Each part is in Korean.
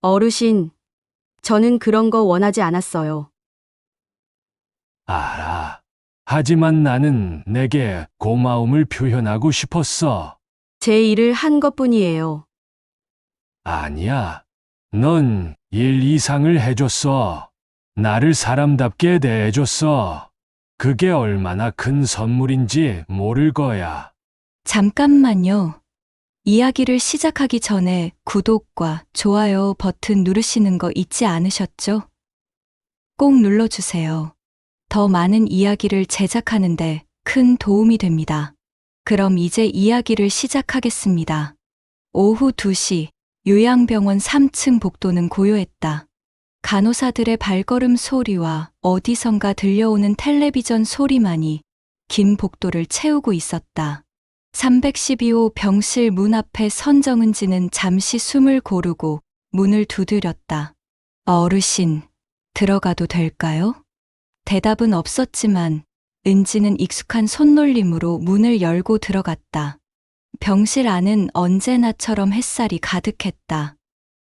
어르신, 저는 그런 거 원하지 않았어요. 알아. 하지만 나는 내게 고마움을 표현하고 싶었어. 제 일을 한 것뿐이에요. 아니야. 넌 일 이상을 해줬어. 나를 사람답게 대해줬어. 그게 얼마나 큰 선물인지 모를 거야. 잠깐만요. 이야기를 시작하기 전에 구독과 좋아요 버튼 누르시는 거 잊지 않으셨죠? 꼭 눌러주세요. 더 많은 이야기를 제작하는데 큰 도움이 됩니다. 그럼 이제 이야기를 시작하겠습니다. 오후 2시, 요양병원 3층 복도는 고요했다. 간호사들의 발걸음 소리와 어디선가 들려오는 텔레비전 소리만이 긴 복도를 채우고 있었다. 312호 병실 문 앞에 선정은지는 잠시 숨을 고르고 문을 두드렸다. 어르신, 들어가도 될까요? 대답은 없었지만 은지는 익숙한 손놀림으로 문을 열고 들어갔다. 병실 안은 언제나처럼 햇살이 가득했다.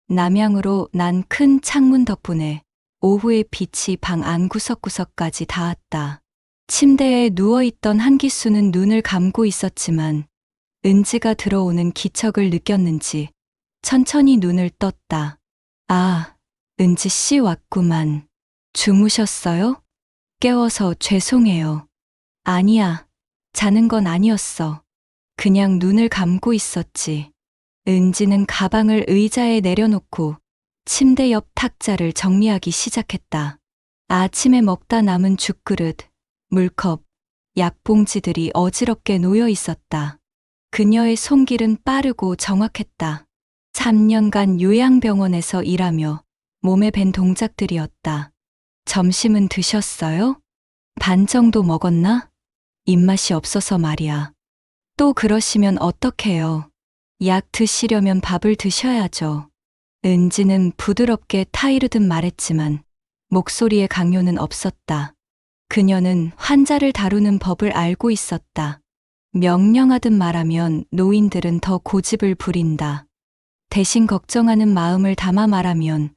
남향으로 난 큰 창문 덕분에 오후의 빛이 방 안 구석구석까지 닿았다. 침대에 누워있던 한기수는 눈을 감고 있었지만 은지가 들어오는 기척을 느꼈는지 천천히 눈을 떴다. 아, 은지 씨 왔구만. 주무셨어요? 깨워서 죄송해요. 아니야, 자는 건 아니었어. 그냥 눈을 감고 있었지. 은지는 가방을 의자에 내려놓고 침대 옆 탁자를 정리하기 시작했다. 아침에 먹다 남은 죽그릇, 물컵, 약봉지들이 어지럽게 놓여 있었다. 그녀의 손길은 빠르고 정확했다. 3년간 요양병원에서 일하며 몸에 밴 동작들이었다. 점심은 드셨어요? 반 정도 먹었나? 입맛이 없어서 말이야. 또 그러시면 어떡해요? 약 드시려면 밥을 드셔야죠. 은지는 부드럽게 타이르듯 말했지만 목소리에 강요는 없었다. 그녀는 환자를 다루는 법을 알고 있었다. 명령하듯 말하면 노인들은 더 고집을 부린다. 대신 걱정하는 마음을 담아 말하면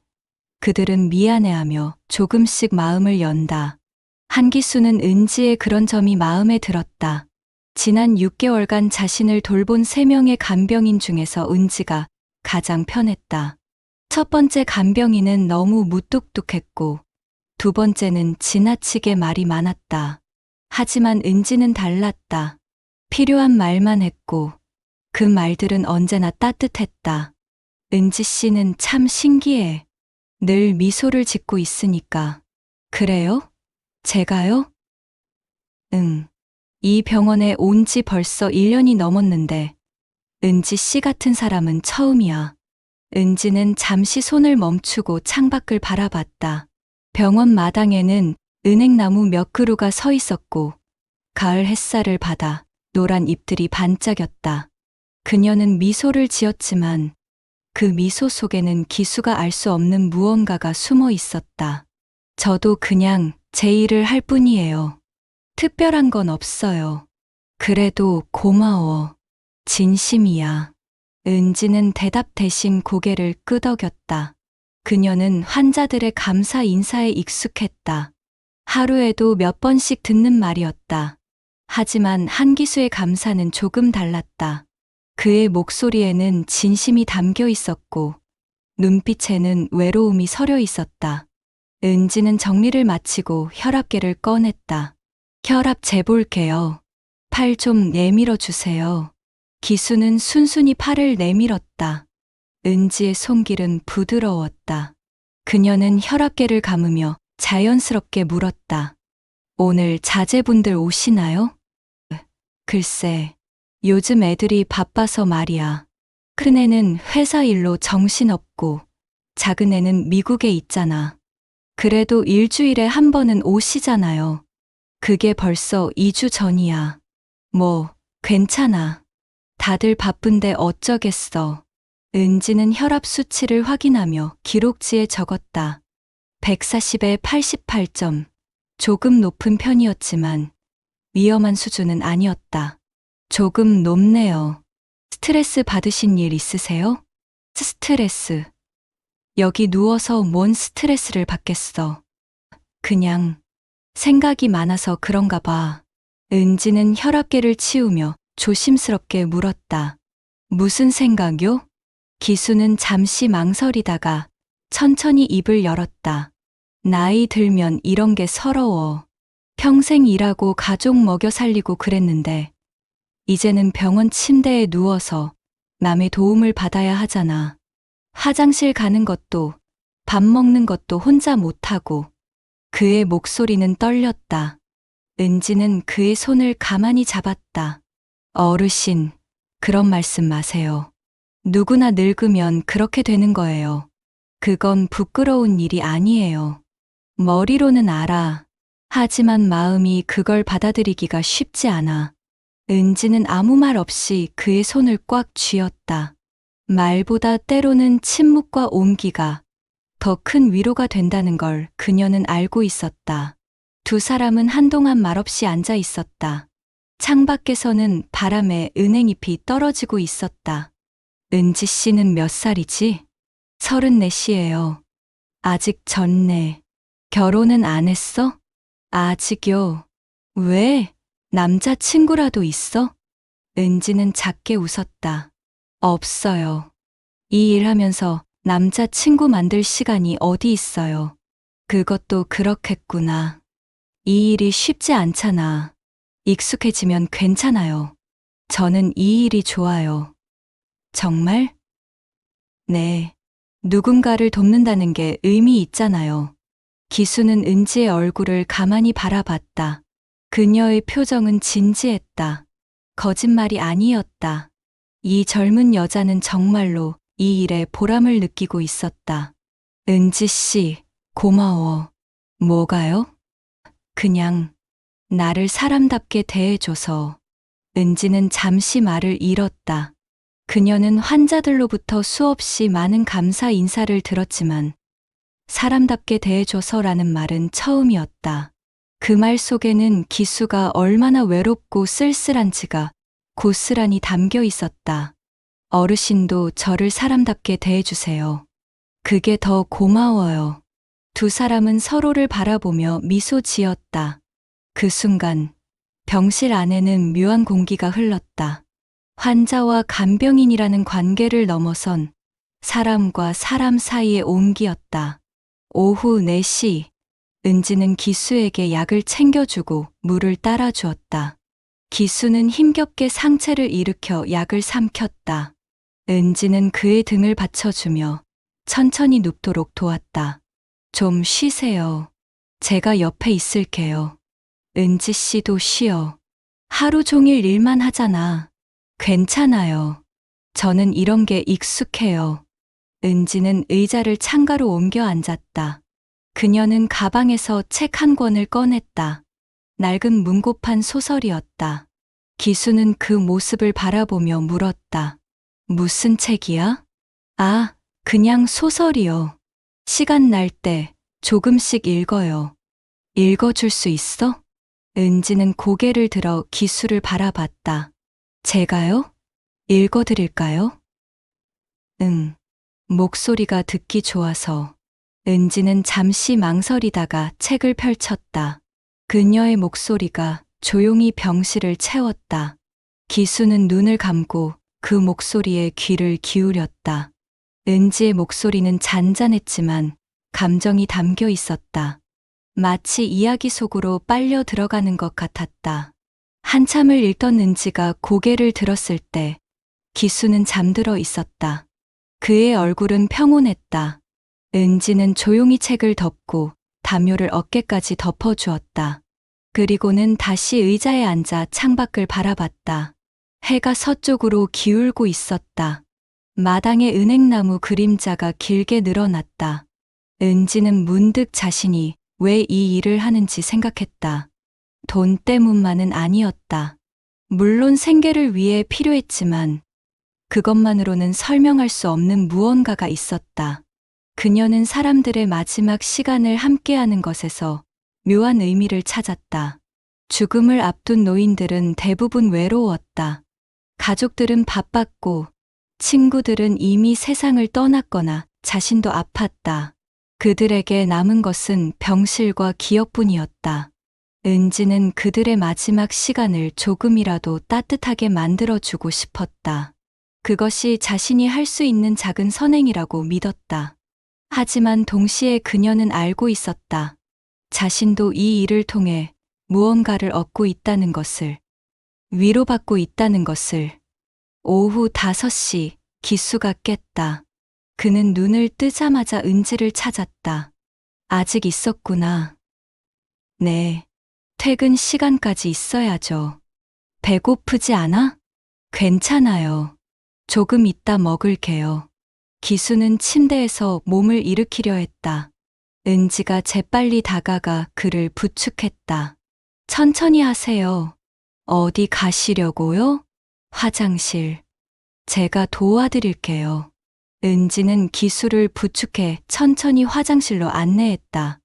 그들은 미안해하며 조금씩 마음을 연다. 한기수는 은지의 그런 점이 마음에 들었다. 지난 6개월간 자신을 돌본 3명의 간병인 중에서 은지가 가장 편했다. 첫 번째 간병인은 너무 무뚝뚝했고 두 번째는 지나치게 말이 많았다. 하지만 은지는 달랐다. 필요한 말만 했고 그 말들은 언제나 따뜻했다. 은지 씨는 참 신기해. 늘 미소를 짓고 있으니까. 그래요? 제가요? 응. 이 병원에 온 지 벌써 1년이 넘었는데 은지 씨 같은 사람은 처음이야. 은지는 잠시 손을 멈추고 창밖을 바라봤다. 병원 마당에는 은행나무 몇 그루가 서 있었고 가을 햇살을 받아 노란 잎들이 반짝였다. 그녀는 미소를 지었지만 그 미소 속에는 기수가 알 수 없는 무언가가 숨어 있었다. 저도 그냥 제 일을 할 뿐이에요. 특별한 건 없어요. 그래도 고마워. 진심이야. 은지는 대답 대신 고개를 끄덕였다. 그녀는 환자들의 감사 인사에 익숙했다. 하루에도 몇 번씩 듣는 말이었다. 하지만 한기수의 감사는 조금 달랐다. 그의 목소리에는 진심이 담겨 있었고 눈빛에는 외로움이 서려 있었다. 은지는 정리를 마치고 혈압계를 꺼냈다. 혈압 재볼게요. 팔 좀 내밀어 주세요. 기수는 순순히 팔을 내밀었다. 은지의 손길은 부드러웠다. 그녀는 혈압계를 감으며 자연스럽게 물었다. 오늘 자제분들 오시나요? 글쎄, 요즘 애들이 바빠서 말이야. 큰애는 회사 일로 정신없고 작은애는 미국에 있잖아. 그래도 일주일에 한 번은 오시잖아요. 그게 벌써 2주 전이야. 뭐, 괜찮아. 다들 바쁜데 어쩌겠어. 은지는 혈압 수치를 확인하며 기록지에 적었다. 140에 88점. 조금 높은 편이었지만 위험한 수준은 아니었다. 조금 높네요. 스트레스 받으신 일 있으세요? 스트레스. 여기 누워서 뭔 스트레스를 받겠어. 그냥 생각이 많아서 그런가 봐. 은지는 혈압계를 치우며 조심스럽게 물었다. 무슨 생각요? 기수는 잠시 망설이다가 천천히 입을 열었다. 나이 들면 이런 게 서러워. 평생 일하고 가족 먹여 살리고 그랬는데 이제는 병원 침대에 누워서 남의 도움을 받아야 하잖아. 화장실 가는 것도 밥 먹는 것도 혼자 못하고. 그의 목소리는 떨렸다. 은지는 그의 손을 가만히 잡았다. 어르신, 그런 말씀 마세요. 누구나 늙으면 그렇게 되는 거예요. 그건 부끄러운 일이 아니에요. 머리로는 알아. 하지만 마음이 그걸 받아들이기가 쉽지 않아. 은지는 아무 말 없이 그의 손을 꽉 쥐었다. 말보다 때로는 침묵과 온기가 더 큰 위로가 된다는 걸 그녀는 알고 있었다. 두 사람은 한동안 말없이 앉아 있었다. 창밖에서는 바람에 은행잎이 떨어지고 있었다. 은지 씨는 몇 살이지? 34이에요. 아직 젊네. 결혼은 안 했어? 아직요. 왜? 남자친구라도 있어? 은지는 작게 웃었다. 없어요. 이 일 하면서 남자친구 만들 시간이 어디 있어요. 그것도 그렇겠구나. 이 일이 쉽지 않잖아. 익숙해지면 괜찮아요. 저는 이 일이 좋아요. 정말? 네. 누군가를 돕는다는 게 의미 있잖아요. 기수는 은지의 얼굴을 가만히 바라봤다. 그녀의 표정은 진지했다. 거짓말이 아니었다. 이 젊은 여자는 정말로 이 일에 보람을 느끼고 있었다. 은지 씨, 고마워. 뭐가요? 그냥 나를 사람답게 대해줘서. 은지는 잠시 말을 잃었다. 그녀는 환자들로부터 수없이 많은 감사 인사를 들었지만 사람답게 대해줘서라는 말은 처음이었다. 그 말 속에는 기수가 얼마나 외롭고 쓸쓸한지가 고스란히 담겨 있었다. 어르신도 저를 사람답게 대해주세요. 그게 더 고마워요. 두 사람은 서로를 바라보며 미소 지었다. 그 순간 병실 안에는 묘한 공기가 흘렀다. 환자와 간병인이라는 관계를 넘어선 사람과 사람 사이의 온기였다. 오후 4시, 은지는 기수에게 약을 챙겨주고 물을 따라주었다. 기수는 힘겹게 상체를 일으켜 약을 삼켰다. 은지는 그의 등을 받쳐주며 천천히 눕도록 도왔다. 좀 쉬세요. 제가 옆에 있을게요. 은지 씨도 쉬어. 하루 종일 일만 하잖아. 괜찮아요. 저는 이런 게 익숙해요. 은지는 의자를 창가로 옮겨 앉았다. 그녀는 가방에서 책 한 권을 꺼냈다. 낡은 문고판 소설이었다. 기수는 그 모습을 바라보며 물었다. 무슨 책이야? 아, 그냥 소설이요. 시간 날 때 조금씩 읽어요. 읽어줄 수 있어? 은지는 고개를 들어 기수를 바라봤다. 제가요? 읽어드릴까요? 응. 목소리가 듣기 좋아서. 은지는 잠시 망설이다가 책을 펼쳤다. 그녀의 목소리가 조용히 병실을 채웠다. 기수는 눈을 감고 그 목소리에 귀를 기울였다. 은지의 목소리는 잔잔했지만 감정이 담겨 있었다. 마치 이야기 속으로 빨려 들어가는 것 같았다. 한참을 읽던 은지가 고개를 들었을 때 기수는 잠들어 있었다. 그의 얼굴은 평온했다. 은지는 조용히 책을 덮고 담요를 어깨까지 덮어주었다. 그리고는 다시 의자에 앉아 창밖을 바라봤다. 해가 서쪽으로 기울고 있었다. 마당에 은행나무 그림자가 길게 늘어났다. 은지는 문득 자신이 왜 이 일을 하는지 생각했다. 돈 때문만은 아니었다. 물론 생계를 위해 필요했지만 그것만으로는 설명할 수 없는 무언가가 있었다. 그녀는 사람들의 마지막 시간을 함께하는 것에서 묘한 의미를 찾았다. 죽음을 앞둔 노인들은 대부분 외로웠다. 가족들은 바빴고 친구들은 이미 세상을 떠났거나 자신도 아팠다. 그들에게 남은 것은 병실과 기억뿐이었다. 은지는 그들의 마지막 시간을 조금이라도 따뜻하게 만들어주고 싶었다. 그것이 자신이 할 수 있는 작은 선행이라고 믿었다. 하지만 동시에 그녀는 알고 있었다. 자신도 이 일을 통해 무언가를 얻고 있다는 것을, 위로받고 있다는 것을. 오후 5시 기수가 깼다. 그는 눈을 뜨자마자 은지를 찾았다. 아직 있었구나. 네. 퇴근 시간까지 있어야죠. 배고프지 않아? 괜찮아요. 조금 이따 먹을게요. 기수는 침대에서 몸을 일으키려 했다. 은지가 재빨리 다가가 그를 부축했다. 천천히 하세요. 어디 가시려고요? 화장실. 제가 도와드릴게요. 은지는 기수를 부축해 천천히 화장실로 안내했다.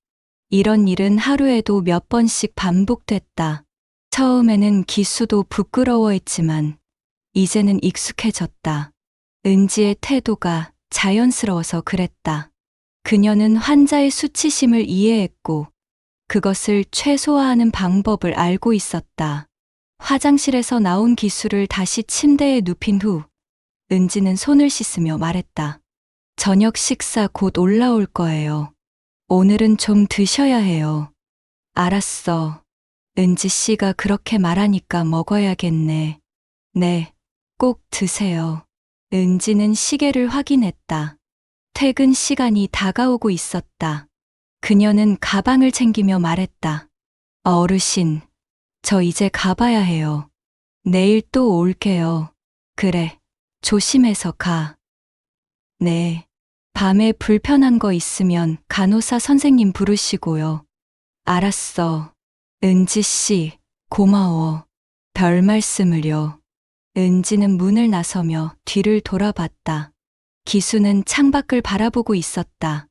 이런 일은 하루에도 몇 번씩 반복됐다. 처음에는 기수도 부끄러워했지만 이제는 익숙해졌다. 은지의 태도가 자연스러워서 그랬다. 그녀는 환자의 수치심을 이해했고 그것을 최소화하는 방법을 알고 있었다. 화장실에서 나온 기수를 다시 침대에 눕힌 후 은지는 손을 씻으며 말했다. 저녁 식사 곧 올라올 거예요. 오늘은 좀 드셔야 해요. 알았어. 은지 씨가 그렇게 말하니까 먹어야겠네. 네, 꼭 드세요. 은지는 시계를 확인했다. 퇴근 시간이 다가오고 있었다. 그녀는 가방을 챙기며 말했다. 어르신, 저 이제 가봐야 해요. 내일 또 올게요. 그래, 조심해서 가. 네. 밤에 불편한 거 있으면 간호사 선생님 부르시고요. 알았어. 은지 씨, 고마워. 별 말씀을요. 은지는 문을 나서며 뒤를 돌아봤다. 기수는 창밖을 바라보고 있었다.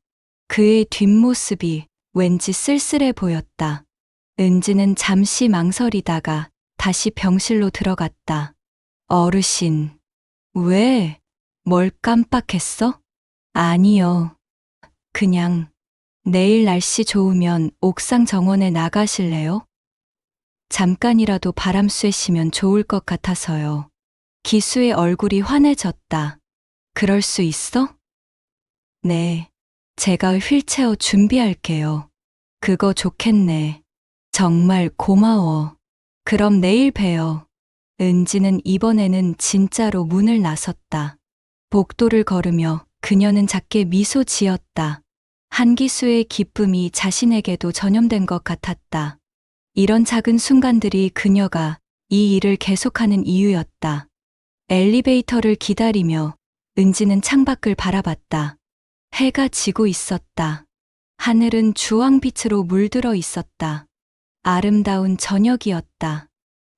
그의 뒷모습이 왠지 쓸쓸해 보였다. 은지는 잠시 망설이다가 다시 병실로 들어갔다. 어르신, 왜? 뭘 깜빡했어? 아니요. 그냥 내일 날씨 좋으면 옥상 정원에 나가실래요? 잠깐이라도 바람 쐬시면 좋을 것 같아서요. 기수의 얼굴이 환해졌다. 그럴 수 있어? 네. 제가 휠체어 준비할게요. 그거 좋겠네. 정말 고마워. 그럼 내일 봬요. 은지는 이번에는 진짜로 문을 나섰다. 복도를 걸으며 그녀는 작게 미소 지었다. 한기수의 기쁨이 자신에게도 전염된 것 같았다. 이런 작은 순간들이 그녀가 이 일을 계속하는 이유였다. 엘리베이터를 기다리며 은지는 창밖을 바라봤다. 해가 지고 있었다. 하늘은 주황빛으로 물들어 있었다. 아름다운 저녁이었다.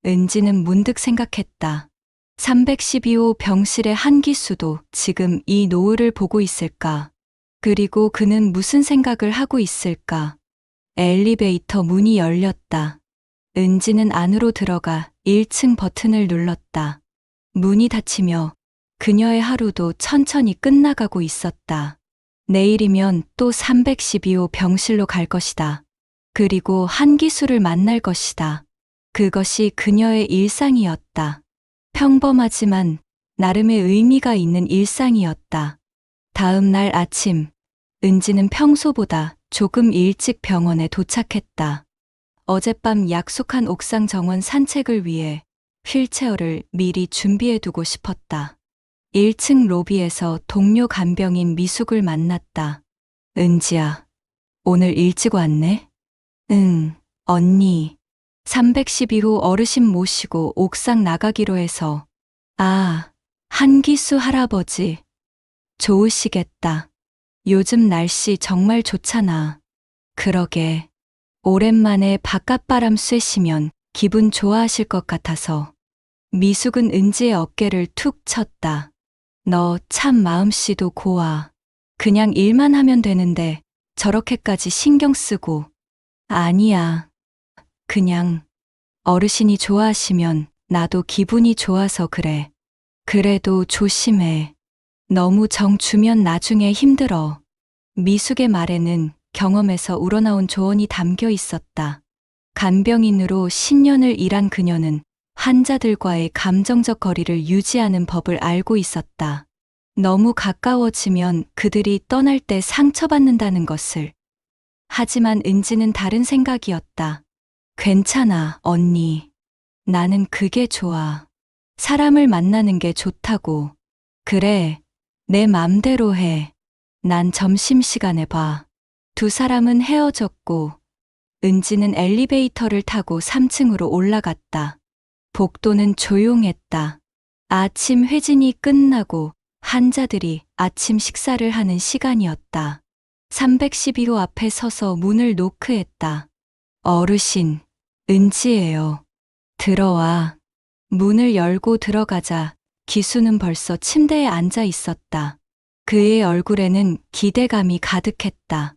은지는 문득 생각했다. 312호 병실의 한기수도 지금 이 노을을 보고 있을까? 그리고 그는 무슨 생각을 하고 있을까? 엘리베이터 문이 열렸다. 은지는 안으로 들어가 1층 버튼을 눌렀다. 문이 닫히며 그녀의 하루도 천천히 끝나가고 있었다. 내일이면 또 312호 병실로 갈 것이다. 그리고 한기수를 만날 것이다. 그것이 그녀의 일상이었다. 평범하지만 나름의 의미가 있는 일상이었다. 다음 날 아침, 은지는 평소보다 조금 일찍 병원에 도착했다. 어젯밤 약속한 옥상 정원 산책을 위해 휠체어를 미리 준비해두고 싶었다. 1층 로비에서 동료 간병인 미숙을 만났다. 은지야, 오늘 일찍 왔네? 응, 언니. 312호 어르신 모시고 옥상 나가기로 해서. 아, 한기수 할아버지. 좋으시겠다. 요즘 날씨 정말 좋잖아. 그러게. 오랜만에 바깥바람 쐬시면 기분 좋아하실 것 같아서. 미숙은 은지의 어깨를 툭 쳤다. 너 참 마음씨도 고와. 그냥 일만 하면 되는데 저렇게까지 신경 쓰고. 아니야. 그냥 어르신이 좋아하시면 나도 기분이 좋아서 그래. 그래도 조심해. 너무 정 주면 나중에 힘들어. 미숙의 말에는 경험에서 우러나온 조언이 담겨 있었다. 간병인으로 10년을 일한 그녀는 환자들과의 감정적 거리를 유지하는 법을 알고 있었다. 너무 가까워지면 그들이 떠날 때 상처받는다는 것을. 하지만 은지는 다른 생각이었다. 괜찮아, 언니. 나는 그게 좋아. 사람을 만나는 게 좋다고. 그래, 내 맘대로 해. 난 점심시간에 봐. 두 사람은 헤어졌고, 은지는 엘리베이터를 타고 3층으로 올라갔다. 복도는 조용했다. 아침 회진이 끝나고 환자들이 아침 식사를 하는 시간이었다. 312호 앞에 서서 문을 노크했다. 어르신, 은지예요. 들어와. 문을 열고 들어가자 기수는 벌써 침대에 앉아 있었다. 그의 얼굴에는 기대감이 가득했다.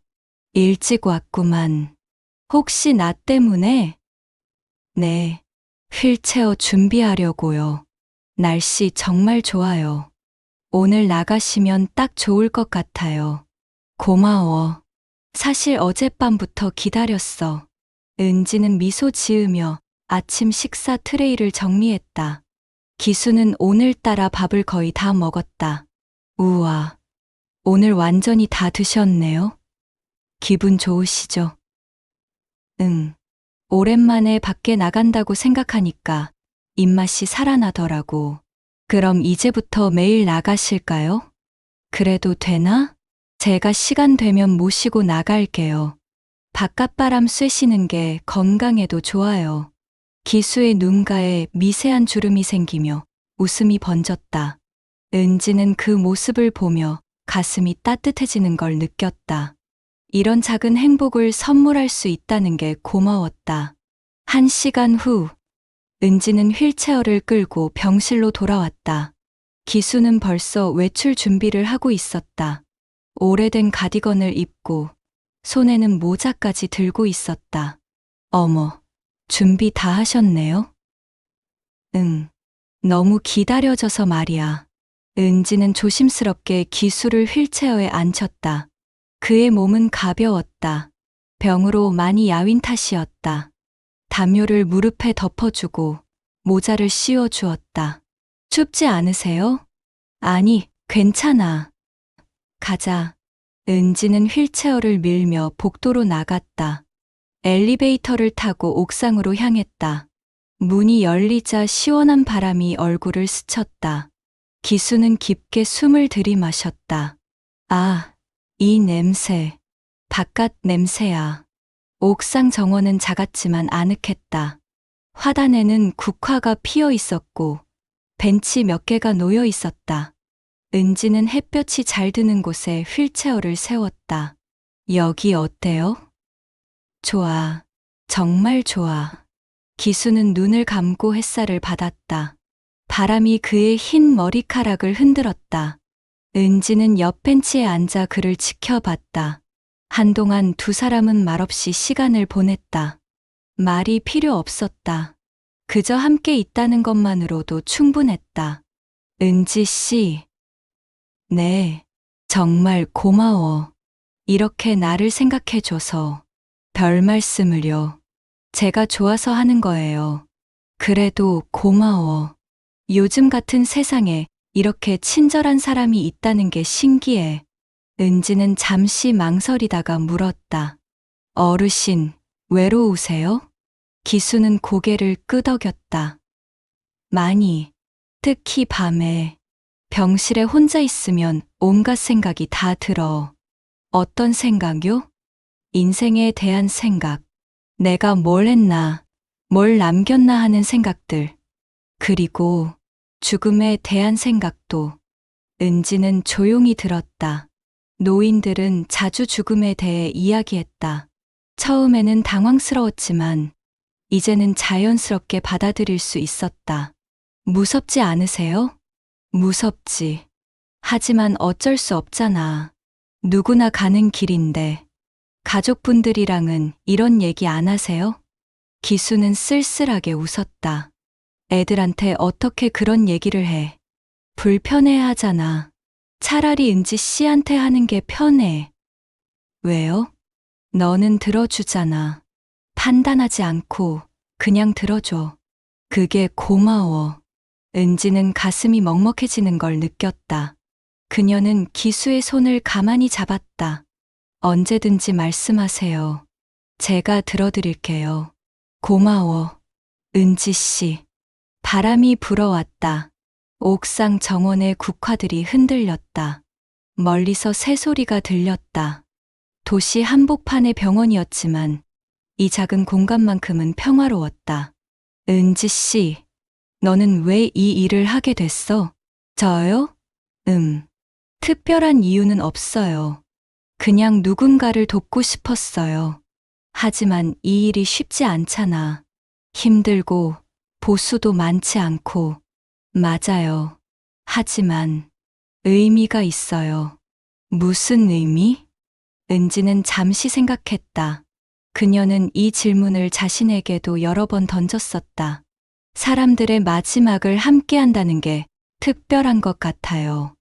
일찍 왔구만. 혹시 나 때문에? 네. 휠체어 준비하려고요. 날씨 정말 좋아요. 오늘 나가시면 딱 좋을 것 같아요. 고마워. 사실 어젯밤부터 기다렸어. 은지는 미소 지으며 아침 식사 트레이를 정리했다. 기수는 오늘따라 밥을 거의 다 먹었다. 우와, 오늘 완전히 다 드셨네요. 기분 좋으시죠? 응. 오랜만에 밖에 나간다고 생각하니까 입맛이 살아나더라고. 그럼 이제부터 매일 나가실까요? 그래도 되나? 제가 시간 되면 모시고 나갈게요. 바깥바람 쐬시는 게 건강에도 좋아요. 기수의 눈가에 미세한 주름이 생기며 웃음이 번졌다. 은지는 그 모습을 보며 가슴이 따뜻해지는 걸 느꼈다. 이런 작은 행복을 선물할 수 있다는 게 고마웠다. 1시간 후, 은지는 휠체어를 끌고 병실로 돌아왔다. 기수는 벌써 외출 준비를 하고 있었다. 오래된 가디건을 입고 손에는 모자까지 들고 있었다. 어머, 준비 다 하셨네요? 응, 너무 기다려져서 말이야. 은지는 조심스럽게 기수를 휠체어에 앉혔다. 그의 몸은 가벼웠다. 병으로 많이 야윈 탓이었다. 담요를 무릎에 덮어주고 모자를 씌워주었다. 춥지 않으세요? 아니, 괜찮아. 가자. 은지는 휠체어를 밀며 복도로 나갔다. 엘리베이터를 타고 옥상으로 향했다. 문이 열리자 시원한 바람이 얼굴을 스쳤다. 기수는 깊게 숨을 들이마셨다. 아, 이 냄새. 바깥 냄새야. 옥상 정원은 작았지만 아늑했다. 화단에는 국화가 피어 있었고 벤치 몇 개가 놓여 있었다. 은지는 햇볕이 잘 드는 곳에 휠체어를 세웠다. 여기 어때요? 좋아. 정말 좋아. 기수는 눈을 감고 햇살을 받았다. 바람이 그의 흰 머리카락을 흔들었다. 은지는 옆 벤치에 앉아 그를 지켜봤다. 한동안 두 사람은 말없이 시간을 보냈다. 말이 필요 없었다. 그저 함께 있다는 것만으로도 충분했다. 은지 씨. 네, 정말 고마워. 이렇게 나를 생각해줘서. 별 말씀을요. 제가 좋아서 하는 거예요. 그래도 고마워. 요즘 같은 세상에 이렇게 친절한 사람이 있다는 게 신기해. 은지는 잠시 망설이다가 물었다. 어르신, 외로우세요? 기수는 고개를 끄덕였다. 많이. 특히 밤에. 병실에 혼자 있으면 온갖 생각이 다 들어. 어떤 생각요? 인생에 대한 생각. 내가 뭘 했나, 뭘 남겼나 하는 생각들. 그리고 죽음에 대한 생각도. 은지는 조용히 들었다. 노인들은 자주 죽음에 대해 이야기했다. 처음에는 당황스러웠지만 이제는 자연스럽게 받아들일 수 있었다. 무섭지 않으세요? 무섭지. 하지만 어쩔 수 없잖아. 누구나 가는 길인데. 가족분들이랑은 이런 얘기 안 하세요? 기수는 쓸쓸하게 웃었다. 애들한테 어떻게 그런 얘기를 해. 불편해 하잖아. 차라리 은지 씨한테 하는 게 편해. 왜요? 너는 들어주잖아. 판단하지 않고 그냥 들어줘. 그게 고마워. 은지는 가슴이 먹먹해지는 걸 느꼈다. 그녀는 기수의 손을 가만히 잡았다. 언제든지 말씀하세요. 제가 들어드릴게요. 고마워. 은지 씨. 바람이 불어왔다. 옥상 정원의 국화들이 흔들렸다. 멀리서 새소리가 들렸다. 도시 한복판의 병원이었지만 이 작은 공간만큼은 평화로웠다. 은지 씨, 너는 왜 이 일을 하게 됐어? 저요? 특별한 이유는 없어요. 그냥 누군가를 돕고 싶었어요. 하지만 이 일이 쉽지 않잖아. 힘들고 보수도 많지 않고. 맞아요. 하지만 의미가 있어요. 무슨 의미? 은지는 잠시 생각했다. 그녀는 이 질문을 자신에게도 여러 번 던졌었다. 사람들의 마지막을 함께 한다는 게 특별한 것 같아요.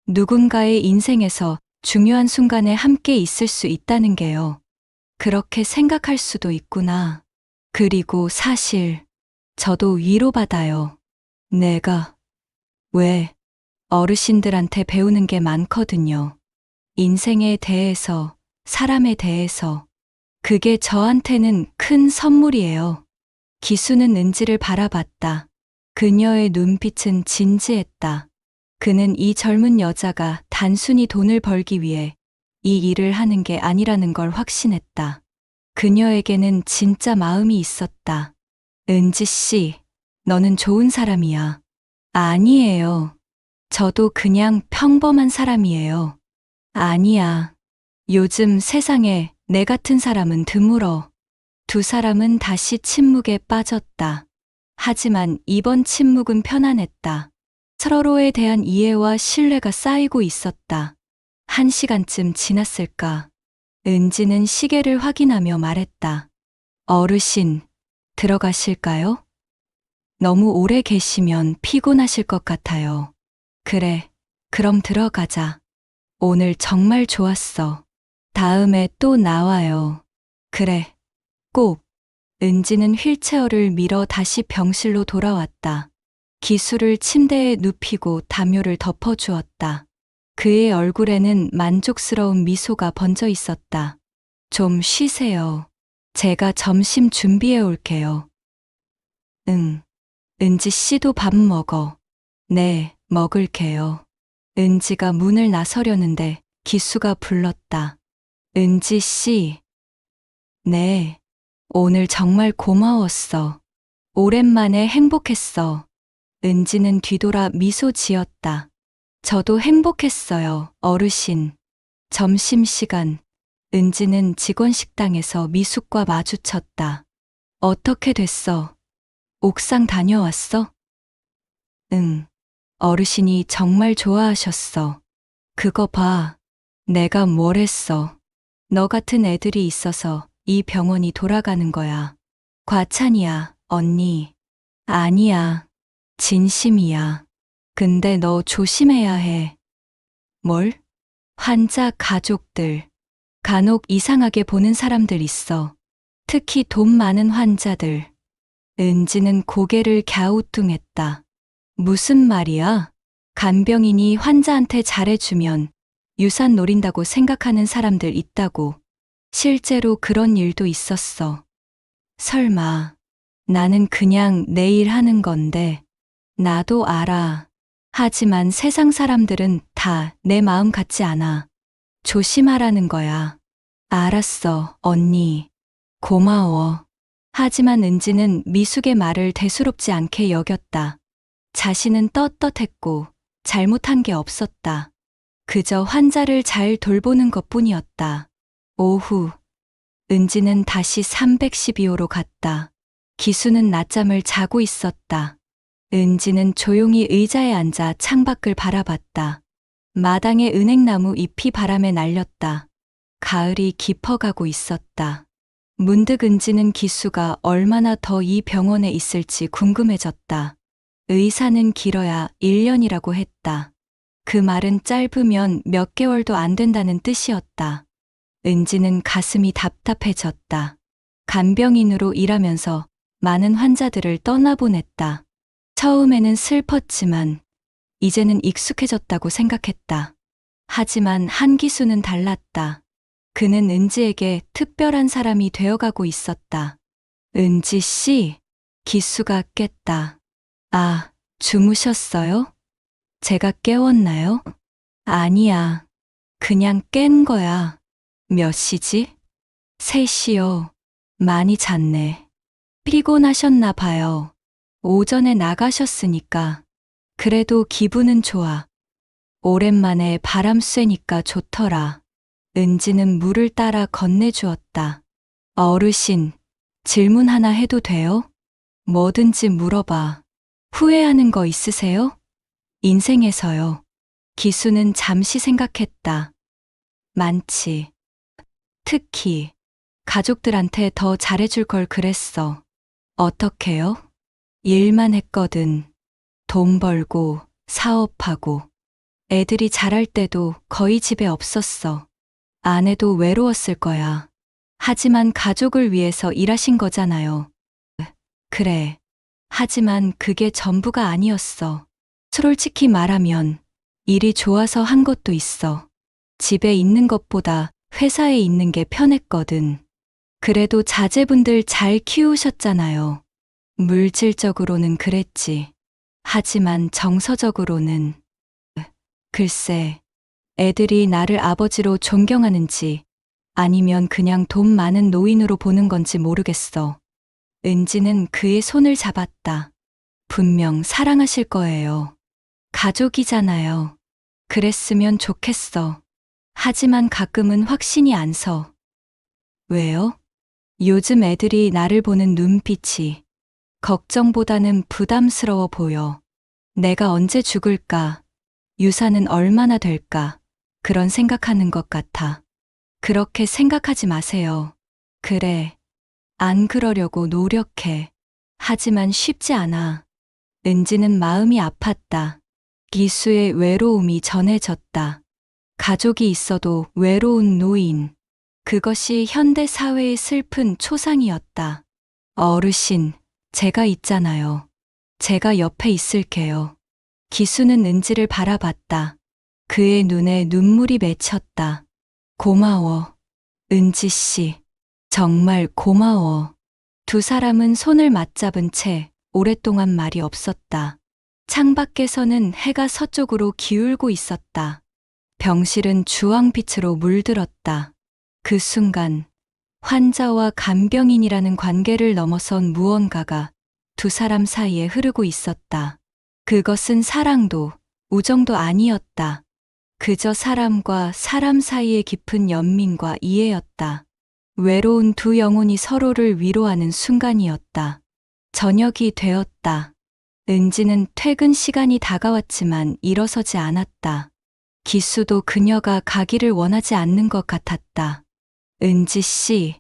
누군가의 인생에서 중요한 순간에 함께 있을 수 있다는 게요. 그렇게 생각할 수도 있구나. 그리고 사실 저도 위로받아요. 내가 왜 어르신들한테 배우는 게 많거든요. 인생에 대해서, 사람에 대해서. 그게 저한테는 큰 선물이에요. 기수는 은지를 바라봤다. 그녀의 눈빛은 진지했다. 그는 이 젊은 여자가 단순히 돈을 벌기 위해 이 일을 하는 게 아니라는 걸 확신했다. 그녀에게는 진짜 마음이 있었다. 은지 씨, 너는 좋은 사람이야. 아니에요. 저도 그냥 평범한 사람이에요. 아니야. 요즘 세상에 내 같은 사람은 드물어. 두 사람은 다시 침묵에 빠졌다. 하지만 이번 침묵은 편안했다. 서로에 대한 이해와 신뢰가 쌓이고 있었다. 1시간쯤 지났을까? 은지는 시계를 확인하며 말했다. 어르신, 들어가실까요? 너무 오래 계시면 피곤하실 것 같아요. 그래, 그럼 들어가자. 오늘 정말 좋았어. 다음에 또 나와요. 그래, 꼭. 은지는 휠체어를 밀어 다시 병실로 돌아왔다. 기수를 침대에 눕히고 담요를 덮어주었다. 그의 얼굴에는 만족스러운 미소가 번져 있었다. 좀 쉬세요. 제가 점심 준비해 올게요. 응. 은지 씨도 밥 먹어. 네, 먹을게요. 은지가 문을 나서려는데 기수가 불렀다. 은지 씨. 네. 오늘 정말 고마웠어. 오랜만에 행복했어. 은지는 뒤돌아 미소 지었다. 저도 행복했어요, 어르신. 점심시간, 은지는 직원 식당에서 미숙과 마주쳤다. 어떻게 됐어? 옥상 다녀왔어? 응. 어르신이 정말 좋아하셨어. 그거 봐. 내가 뭘 했어. 너 같은 애들이 있어서 이 병원이 돌아가는 거야. 과찬이야, 언니. 아니야. 진심이야. 근데 너 조심해야 해. 뭘? 환자 가족들. 간혹 이상하게 보는 사람들 있어. 특히 돈 많은 환자들. 은지는 고개를 갸우뚱했다. 무슨 말이야? 간병인이 환자한테 잘해주면 유산 노린다고 생각하는 사람들 있다고. 실제로 그런 일도 있었어. 설마. 나는 그냥 내 일 하는 건데. 나도 알아. 하지만 세상 사람들은 다 내 마음 같지 않아. 조심하라는 거야. 알았어, 언니. 고마워. 하지만 은지는 미숙의 말을 대수롭지 않게 여겼다. 자신은 떳떳했고 잘못한 게 없었다. 그저 환자를 잘 돌보는 것뿐이었다. 오후, 은지는 다시 312호로 갔다. 기수는 낮잠을 자고 있었다. 은지는 조용히 의자에 앉아 창밖을 바라봤다. 마당의 은행나무 잎이 바람에 날렸다. 가을이 깊어가고 있었다. 문득 은지는 기수가 얼마나 더 이 병원에 있을지 궁금해졌다. 의사는 길어야 1년이라고 했다. 그 말은 짧으면 몇 개월도 안 된다는 뜻이었다. 은지는 가슴이 답답해졌다. 간병인으로 일하면서 많은 환자들을 떠나보냈다. 처음에는 슬펐지만 이제는 익숙해졌다고 생각했다. 하지만 한기수는 달랐다. 그는 은지에게 특별한 사람이 되어가고 있었다. 은지 씨, 기수가 깼다. 아, 주무셨어요? 제가 깨웠나요? 아니야. 그냥 깬 거야. 몇 시지? 3시요. 많이 잤네. 피곤하셨나 봐요. 오전에 나가셨으니까. 그래도 기분은 좋아. 오랜만에 바람 쐬니까 좋더라. 은지는 물을 따라 건네주었다. 어르신, 질문 하나 해도 돼요? 뭐든지 물어봐. 후회하는 거 있으세요? 인생에서요. 기수는 잠시 생각했다. 많지. 특히 가족들한테 더 잘해줄 걸 그랬어. 어떻게요? 일만 했거든. 돈 벌고 사업하고. 애들이 자랄 때도 거의 집에 없었어. 아내도 외로웠을 거야. 하지만 가족을 위해서 일하신 거잖아요. 그래. 하지만 그게 전부가 아니었어. 솔직히 말하면 일이 좋아서 한 것도 있어. 집에 있는 것보다 회사에 있는 게 편했거든. 그래도 자제분들 잘 키우셨잖아요. 물질적으로는 그랬지. 하지만 정서적으로는. 글쎄, 애들이 나를 아버지로 존경하는지 아니면 그냥 돈 많은 노인으로 보는 건지 모르겠어. 은지는 그의 손을 잡았다. 분명 사랑하실 거예요. 가족이잖아요. 그랬으면 좋겠어. 하지만 가끔은 확신이 안 서. 왜요? 요즘 애들이 나를 보는 눈빛이 걱정보다는 부담스러워 보여. 내가 언제 죽을까? 유산은 얼마나 될까? 그런 생각하는 것 같아. 그렇게 생각하지 마세요. 그래. 안 그러려고 노력해. 하지만 쉽지 않아. 은지는 마음이 아팠다. 기수의 외로움이 전해졌다. 가족이 있어도 외로운 노인. 그것이 현대 사회의 슬픈 초상이었다. 어르신, 제가 있잖아요. 제가 옆에 있을게요. 기수는 은지를 바라봤다. 그의 눈에 눈물이 맺혔다. 고마워. 은지 씨. 정말 고마워. 두 사람은 손을 맞잡은 채 오랫동안 말이 없었다. 창밖에서는 해가 서쪽으로 기울고 있었다. 병실은 주황빛으로 물들었다. 그 순간 환자와 간병인이라는 관계를 넘어선 무언가가 두 사람 사이에 흐르고 있었다. 그것은 사랑도 우정도 아니었다. 그저 사람과 사람 사이의 깊은 연민과 이해였다. 외로운 두 영혼이 서로를 위로하는 순간이었다. 저녁이 되었다. 은지는 퇴근 시간이 다가왔지만 일어서지 않았다. 기수도 그녀가 가기를 원하지 않는 것 같았다. 은지 씨,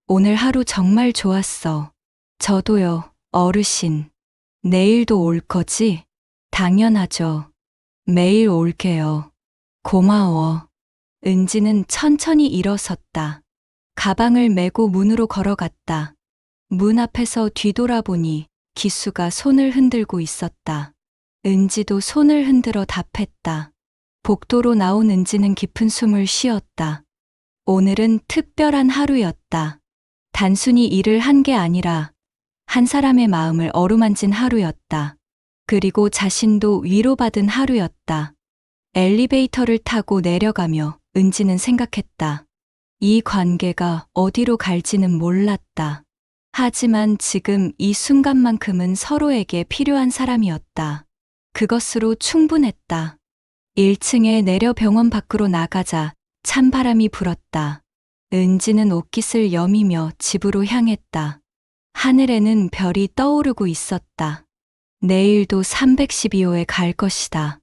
오늘 하루 정말 좋았어. 저도요, 어르신. 내일도 올 거지? 당연하죠. 매일 올게요. 고마워. 은지는 천천히 일어섰다. 가방을 메고 문으로 걸어갔다. 문 앞에서 뒤돌아보니 기수가 손을 흔들고 있었다. 은지도 손을 흔들어 답했다. 복도로 나온 은지는 깊은 숨을 쉬었다. 오늘은 특별한 하루였다. 단순히 일을 한 게 아니라 한 사람의 마음을 어루만진 하루였다. 그리고 자신도 위로받은 하루였다. 엘리베이터를 타고 내려가며 은지는 생각했다. 이 관계가 어디로 갈지는 몰랐다. 하지만 지금 이 순간만큼은 서로에게 필요한 사람이었다. 그것으로 충분했다. 1층에 내려 병원 밖으로 나가자 찬바람이 불었다. 은지는 옷깃을 여미며 집으로 향했다. 하늘에는 별이 떠오르고 있었다. 내일도 312호에 갈 것이다.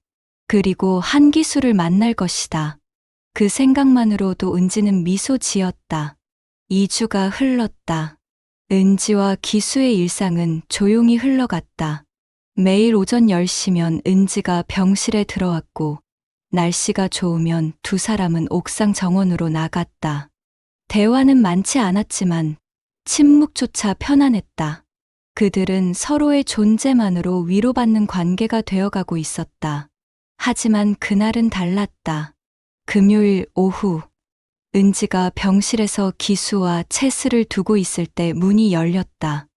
그리고 한기수를 만날 것이다. 그 생각만으로도 은지는 미소 지었다. 2주가 흘렀다. 은지와 기수의 일상은 조용히 흘러갔다. 매일 오전 10시면 은지가 병실에 들어왔고 날씨가 좋으면 두 사람은 옥상 정원으로 나갔다. 대화는 많지 않았지만 침묵조차 편안했다. 그들은 서로의 존재만으로 위로받는 관계가 되어가고 있었다. 하지만 그날은 달랐다. 금요일 오후, 은지가 병실에서 기수와 채스를 두고 있을 때 문이 열렸다.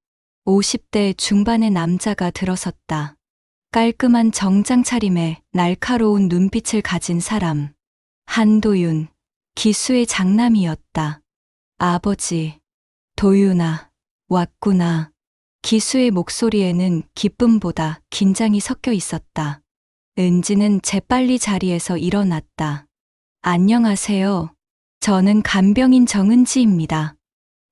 50대 중반의 남자가 들어섰다. 깔끔한 정장 차림에 날카로운 눈빛을 가진 사람. 한도윤, 기수의 장남이었다. 아버지, 도윤아, 왔구나. 기수의 목소리에는 기쁨보다 긴장이 섞여 있었다. 은지는 재빨리 자리에서 일어났다. 안녕하세요. 저는 간병인 정은지입니다.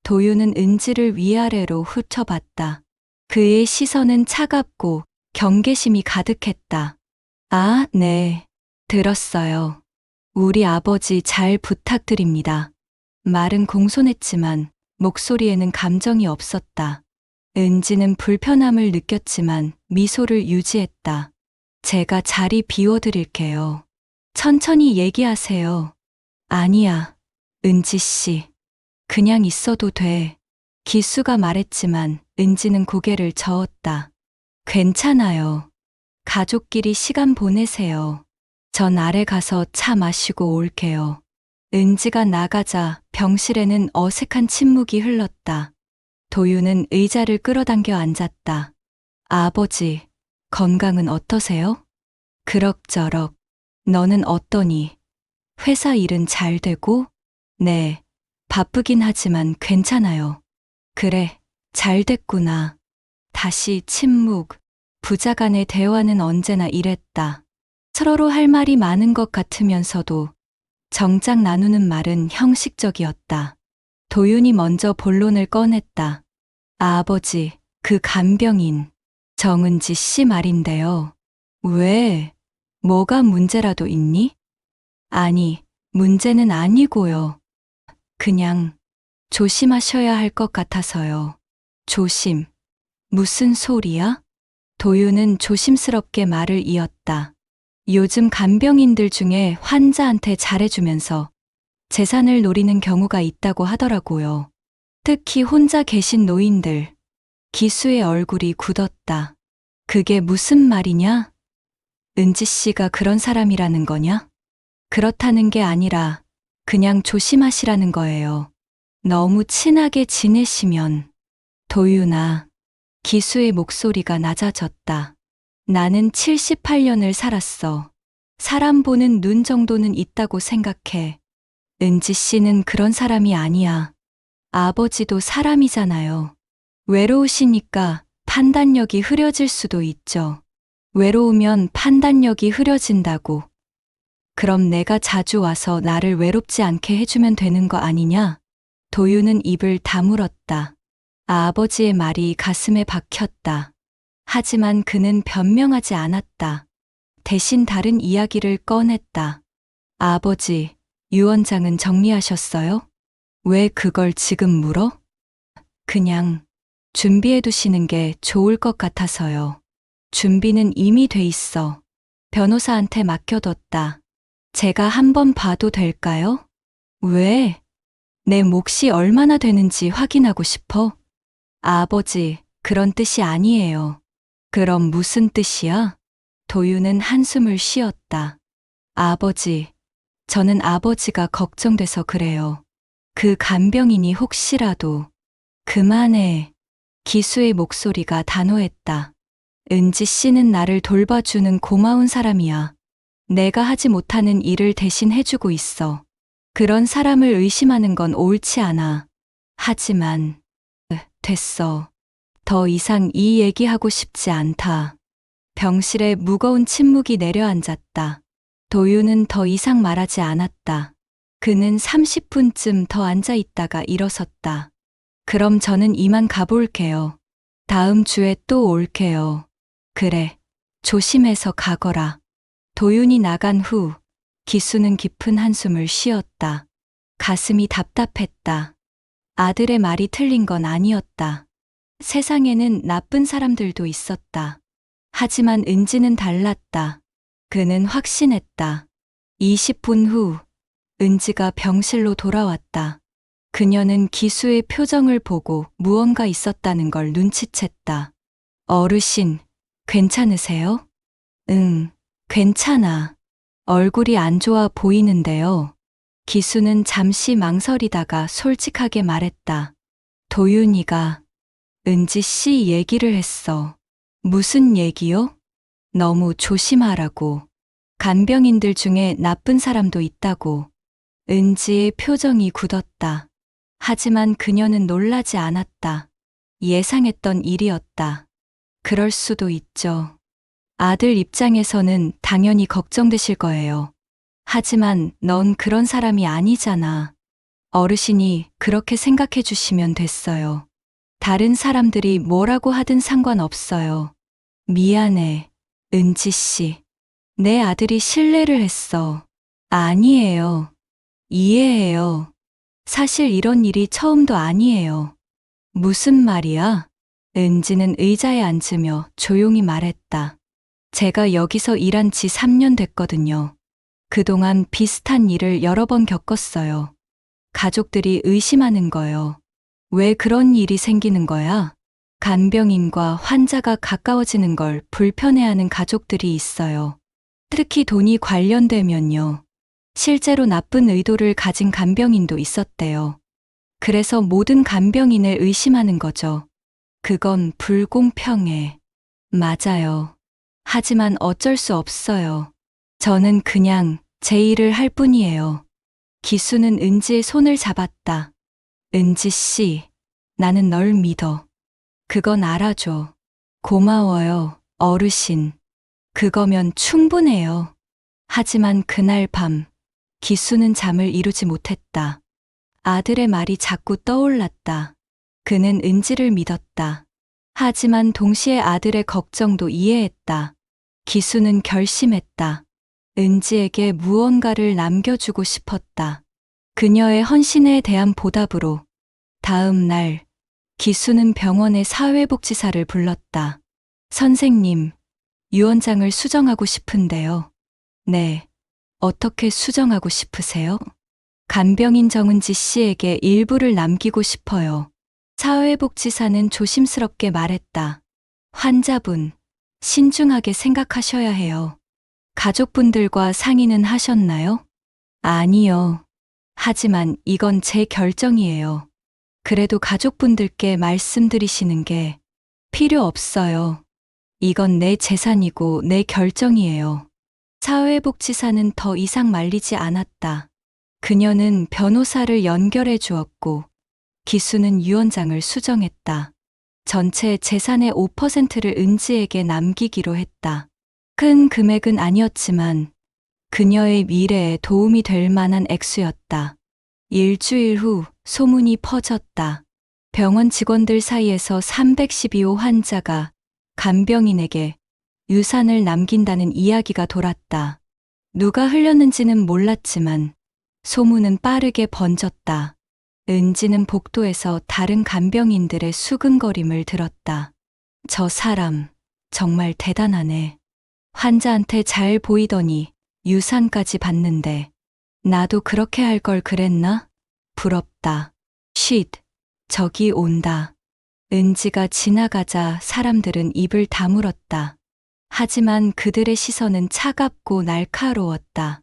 도윤은 은지를 위아래로 훑어봤다. 그의 시선은 차갑고 경계심이 가득했다. 아, 네. 들었어요. 우리 아버지 잘 부탁드립니다. 말은 공손했지만 목소리에는 감정이 없었다. 은지는 불편함을 느꼈지만 미소를 유지했다. 제가 자리 비워드릴게요. 천천히 얘기하세요. 아니야, 은지 씨. 그냥 있어도 돼. 기수가 말했지만 은지는 고개를 저었다. 괜찮아요. 가족끼리 시간 보내세요. 전 아래 가서 차 마시고 올게요. 은지가 나가자 병실에는 어색한 침묵이 흘렀다. 도윤은 의자를 끌어당겨 앉았다. 아버지, 건강은 어떠세요? 그럭저럭. 너는 어떠니? 회사 일은 잘 되고? 네, 바쁘긴 하지만 괜찮아요. 그래, 잘 됐구나. 다시 침묵. 부자 간의 대화는 언제나 이랬다. 서로 할 말이 많은 것 같으면서도 정작 나누는 말은 형식적이었다. 도윤이 먼저 본론을 꺼냈다. 아버지, 그 간병인 정은지 씨 말인데요. 왜? 뭐가 문제라도 있니? 아니, 문제는 아니고요. 그냥 조심하셔야 할 것 같아서요. 조심. 무슨 소리야? 도윤은 조심스럽게 말을 이었다. 요즘 간병인들 중에 환자한테 잘해주면서 재산을 노리는 경우가 있다고 하더라고요. 특히 혼자 계신 노인들. 기수의 얼굴이 굳었다. 그게 무슨 말이냐? 은지 씨가 그런 사람이라는 거냐? 그렇다는 게 아니라 그냥 조심하시라는 거예요. 너무 친하게 지내시면. 도윤아. 기수의 목소리가 낮아졌다. 나는 78년을 살았어. 사람 보는 눈 정도는 있다고 생각해. 은지 씨는 그런 사람이 아니야. 아버지도 사람이잖아요. 외로우시니까 판단력이 흐려질 수도 있죠. 외로우면 판단력이 흐려진다고. 그럼 내가 자주 와서 나를 외롭지 않게 해주면 되는 거 아니냐? 도윤은 입을 다물었다. 아버지의 말이 가슴에 박혔다. 하지만 그는 변명하지 않았다. 대신 다른 이야기를 꺼냈다. 아버지, 유원장은 정리하셨어요? 왜 그걸 지금 물어? 그냥 준비해 두시는 게 좋을 것 같아서요. 준비는 이미 돼 있어. 변호사한테 맡겨뒀다. 제가 한번 봐도 될까요? 왜? 내 몫이 얼마나 되는지 확인하고 싶어. 아버지, 그런 뜻이 아니에요. 그럼 무슨 뜻이야? 도윤은 한숨을 쉬었다. 아버지, 저는 아버지가 걱정돼서 그래요. 그 간병인이 혹시라도. 그만해. 기수의 목소리가 단호했다. 은지 씨는 나를 돌봐주는 고마운 사람이야. 내가 하지 못하는 일을 대신 해주고 있어. 그런 사람을 의심하는 건 옳지 않아. 하지만, 됐어. 더 이상 이 얘기하고 싶지 않다. 병실에 무거운 침묵이 내려앉았다. 도윤은 더 이상 말하지 않았다. 그는 30분쯤 더 앉아 있다가 일어섰다. 그럼 저는 이만 가볼게요. 다음 주에 또 올게요. 그래, 조심해서 가거라. 도윤이 나간 후 기수는 깊은 한숨을 쉬었다. 가슴이 답답했다. 아들의 말이 틀린 건 아니었다. 세상에는 나쁜 사람들도 있었다. 하지만 은지는 달랐다. 그는 확신했다. 20분 후 은지가 병실로 돌아왔다. 그녀는 기수의 표정을 보고 무언가 있었다는 걸 눈치챘다. 어르신, 괜찮으세요? 응, 괜찮아. 얼굴이 안 좋아 보이는데요. 기수는 잠시 망설이다가 솔직하게 말했다. 도윤이가 은지 씨 얘기를 했어. 무슨 얘기요? 너무 조심하라고. 간병인들 중에 나쁜 사람도 있다고. 은지의 표정이 굳었다. 하지만 그녀는 놀라지 않았다. 예상했던 일이었다. 그럴 수도 있죠. 아들 입장에서는 당연히 걱정되실 거예요. 하지만 넌 그런 사람이 아니잖아. 어르신이 그렇게 생각해 주시면 됐어요. 다른 사람들이 뭐라고 하든 상관없어요. 미안해, 은지 씨. 내 아들이 실례를 했어. 아니에요. 이해해요. 사실 이런 일이 처음도 아니에요. 무슨 말이야? 은지는 의자에 앉으며 조용히 말했다. 제가 여기서 일한 지 3년 됐거든요. 그동안 비슷한 일을 여러 번 겪었어요. 가족들이 의심하는 거요. 왜 그런 일이 생기는 거야? 간병인과 환자가 가까워지는 걸 불편해하는 가족들이 있어요. 특히 돈이 관련되면요. 실제로 나쁜 의도를 가진 간병인도 있었대요. 그래서 모든 간병인을 의심하는 거죠. 그건 불공평해. 맞아요. 하지만 어쩔 수 없어요. 저는 그냥 제 일을 할 뿐이에요. 기수는 은지의 손을 잡았다. 은지 씨, 나는 널 믿어. 그건 알아줘. 고마워요, 어르신. 그거면 충분해요. 하지만 그날 밤, 기수는 잠을 이루지 못했다. 아들의 말이 자꾸 떠올랐다. 그는 은지를 믿었다. 하지만 동시에 아들의 걱정도 이해했다. 기수는 결심했다. 은지에게 무언가를 남겨주고 싶었다. 그녀의 헌신에 대한 보답으로. 다음 날, 기수는 병원의 사회복지사를 불렀다. 선생님, 유언장을 수정하고 싶은데요. 네, 어떻게 수정하고 싶으세요? 간병인 정은지 씨에게 일부를 남기고 싶어요. 사회복지사는 조심스럽게 말했다. 환자분, 신중하게 생각하셔야 해요. 가족분들과 상의는 하셨나요? 아니요. 하지만 이건 제 결정이에요. 그래도 가족분들께 말씀드리시는 게 필요 없어요. 이건 내 재산이고 내 결정이에요. 사회복지사는 더 이상 말리지 않았다. 그녀는 변호사를 연결해 주었고, 기수는 유언장을 수정했다. 전체 재산의 5%를 은지에게 남기기로 했다. 큰 금액은 아니었지만 그녀의 미래에 도움이 될 만한 액수였다. 일주일 후 소문이 퍼졌다. 병원 직원들 사이에서 312호 환자가 간병인에게 유산을 남긴다는 이야기가 돌았다. 누가 흘렸는지는 몰랐지만 소문은 빠르게 번졌다. 은지는 복도에서 다른 간병인들의 수근거림을 들었다. 저 사람 정말 대단하네. 환자한테 잘 보이더니 유산까지 받는데 나도 그렇게 할 걸 그랬나? 부럽다. 쉿, 저기 온다. 은지가 지나가자 사람들은 입을 다물었다. 하지만 그들의 시선은 차갑고 날카로웠다.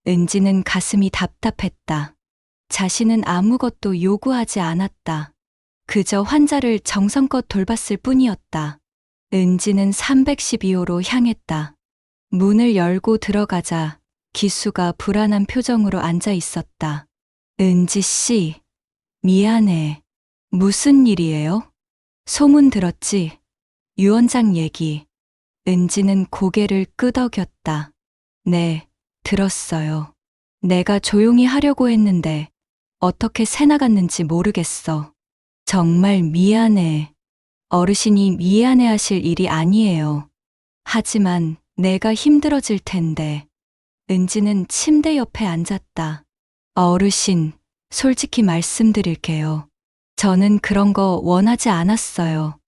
은지는 가슴이 답답했다. 자신은 아무것도 요구하지 않았다. 그저 환자를 정성껏 돌봤을 뿐이었다. 은지는 312호로 향했다. 문을 열고 들어가자 기수가 불안한 표정으로 앉아 있었다. 은지 씨, 미안해. 무슨 일이에요? 소문 들었지? 유언장 얘기. 은지는 고개를 끄덕였다. 네, 들었어요. 내가 조용히 하려고 했는데 어떻게 새나갔는지 모르겠어. 정말 미안해. 어르신이 미안해 하실 일이 아니에요. 하지만 내가 힘들어질 텐데. 은지는 침대 옆에 앉았다. 어르신, 솔직히 말씀드릴게요. 저는 그런 거 원하지 않았어요.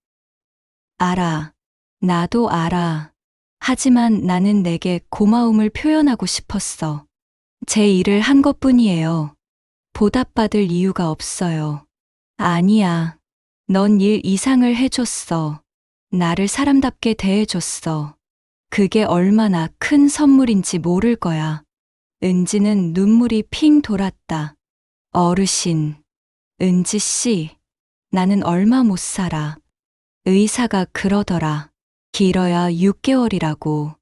알아. 나도 알아. 하지만 나는 내게 고마움을 표현하고 싶었어. 제 일을 한 것뿐이에요. 보답받을 이유가 없어요. 아니야. 넌 일 이상을 해줬어. 나를 사람답게 대해줬어. 그게 얼마나 큰 선물인지 모를 거야. 은지는 눈물이 핑 돌았다. 어르신, 은지 씨, 나는 얼마 못 살아. 의사가 그러더라. 길어야 6개월이라고.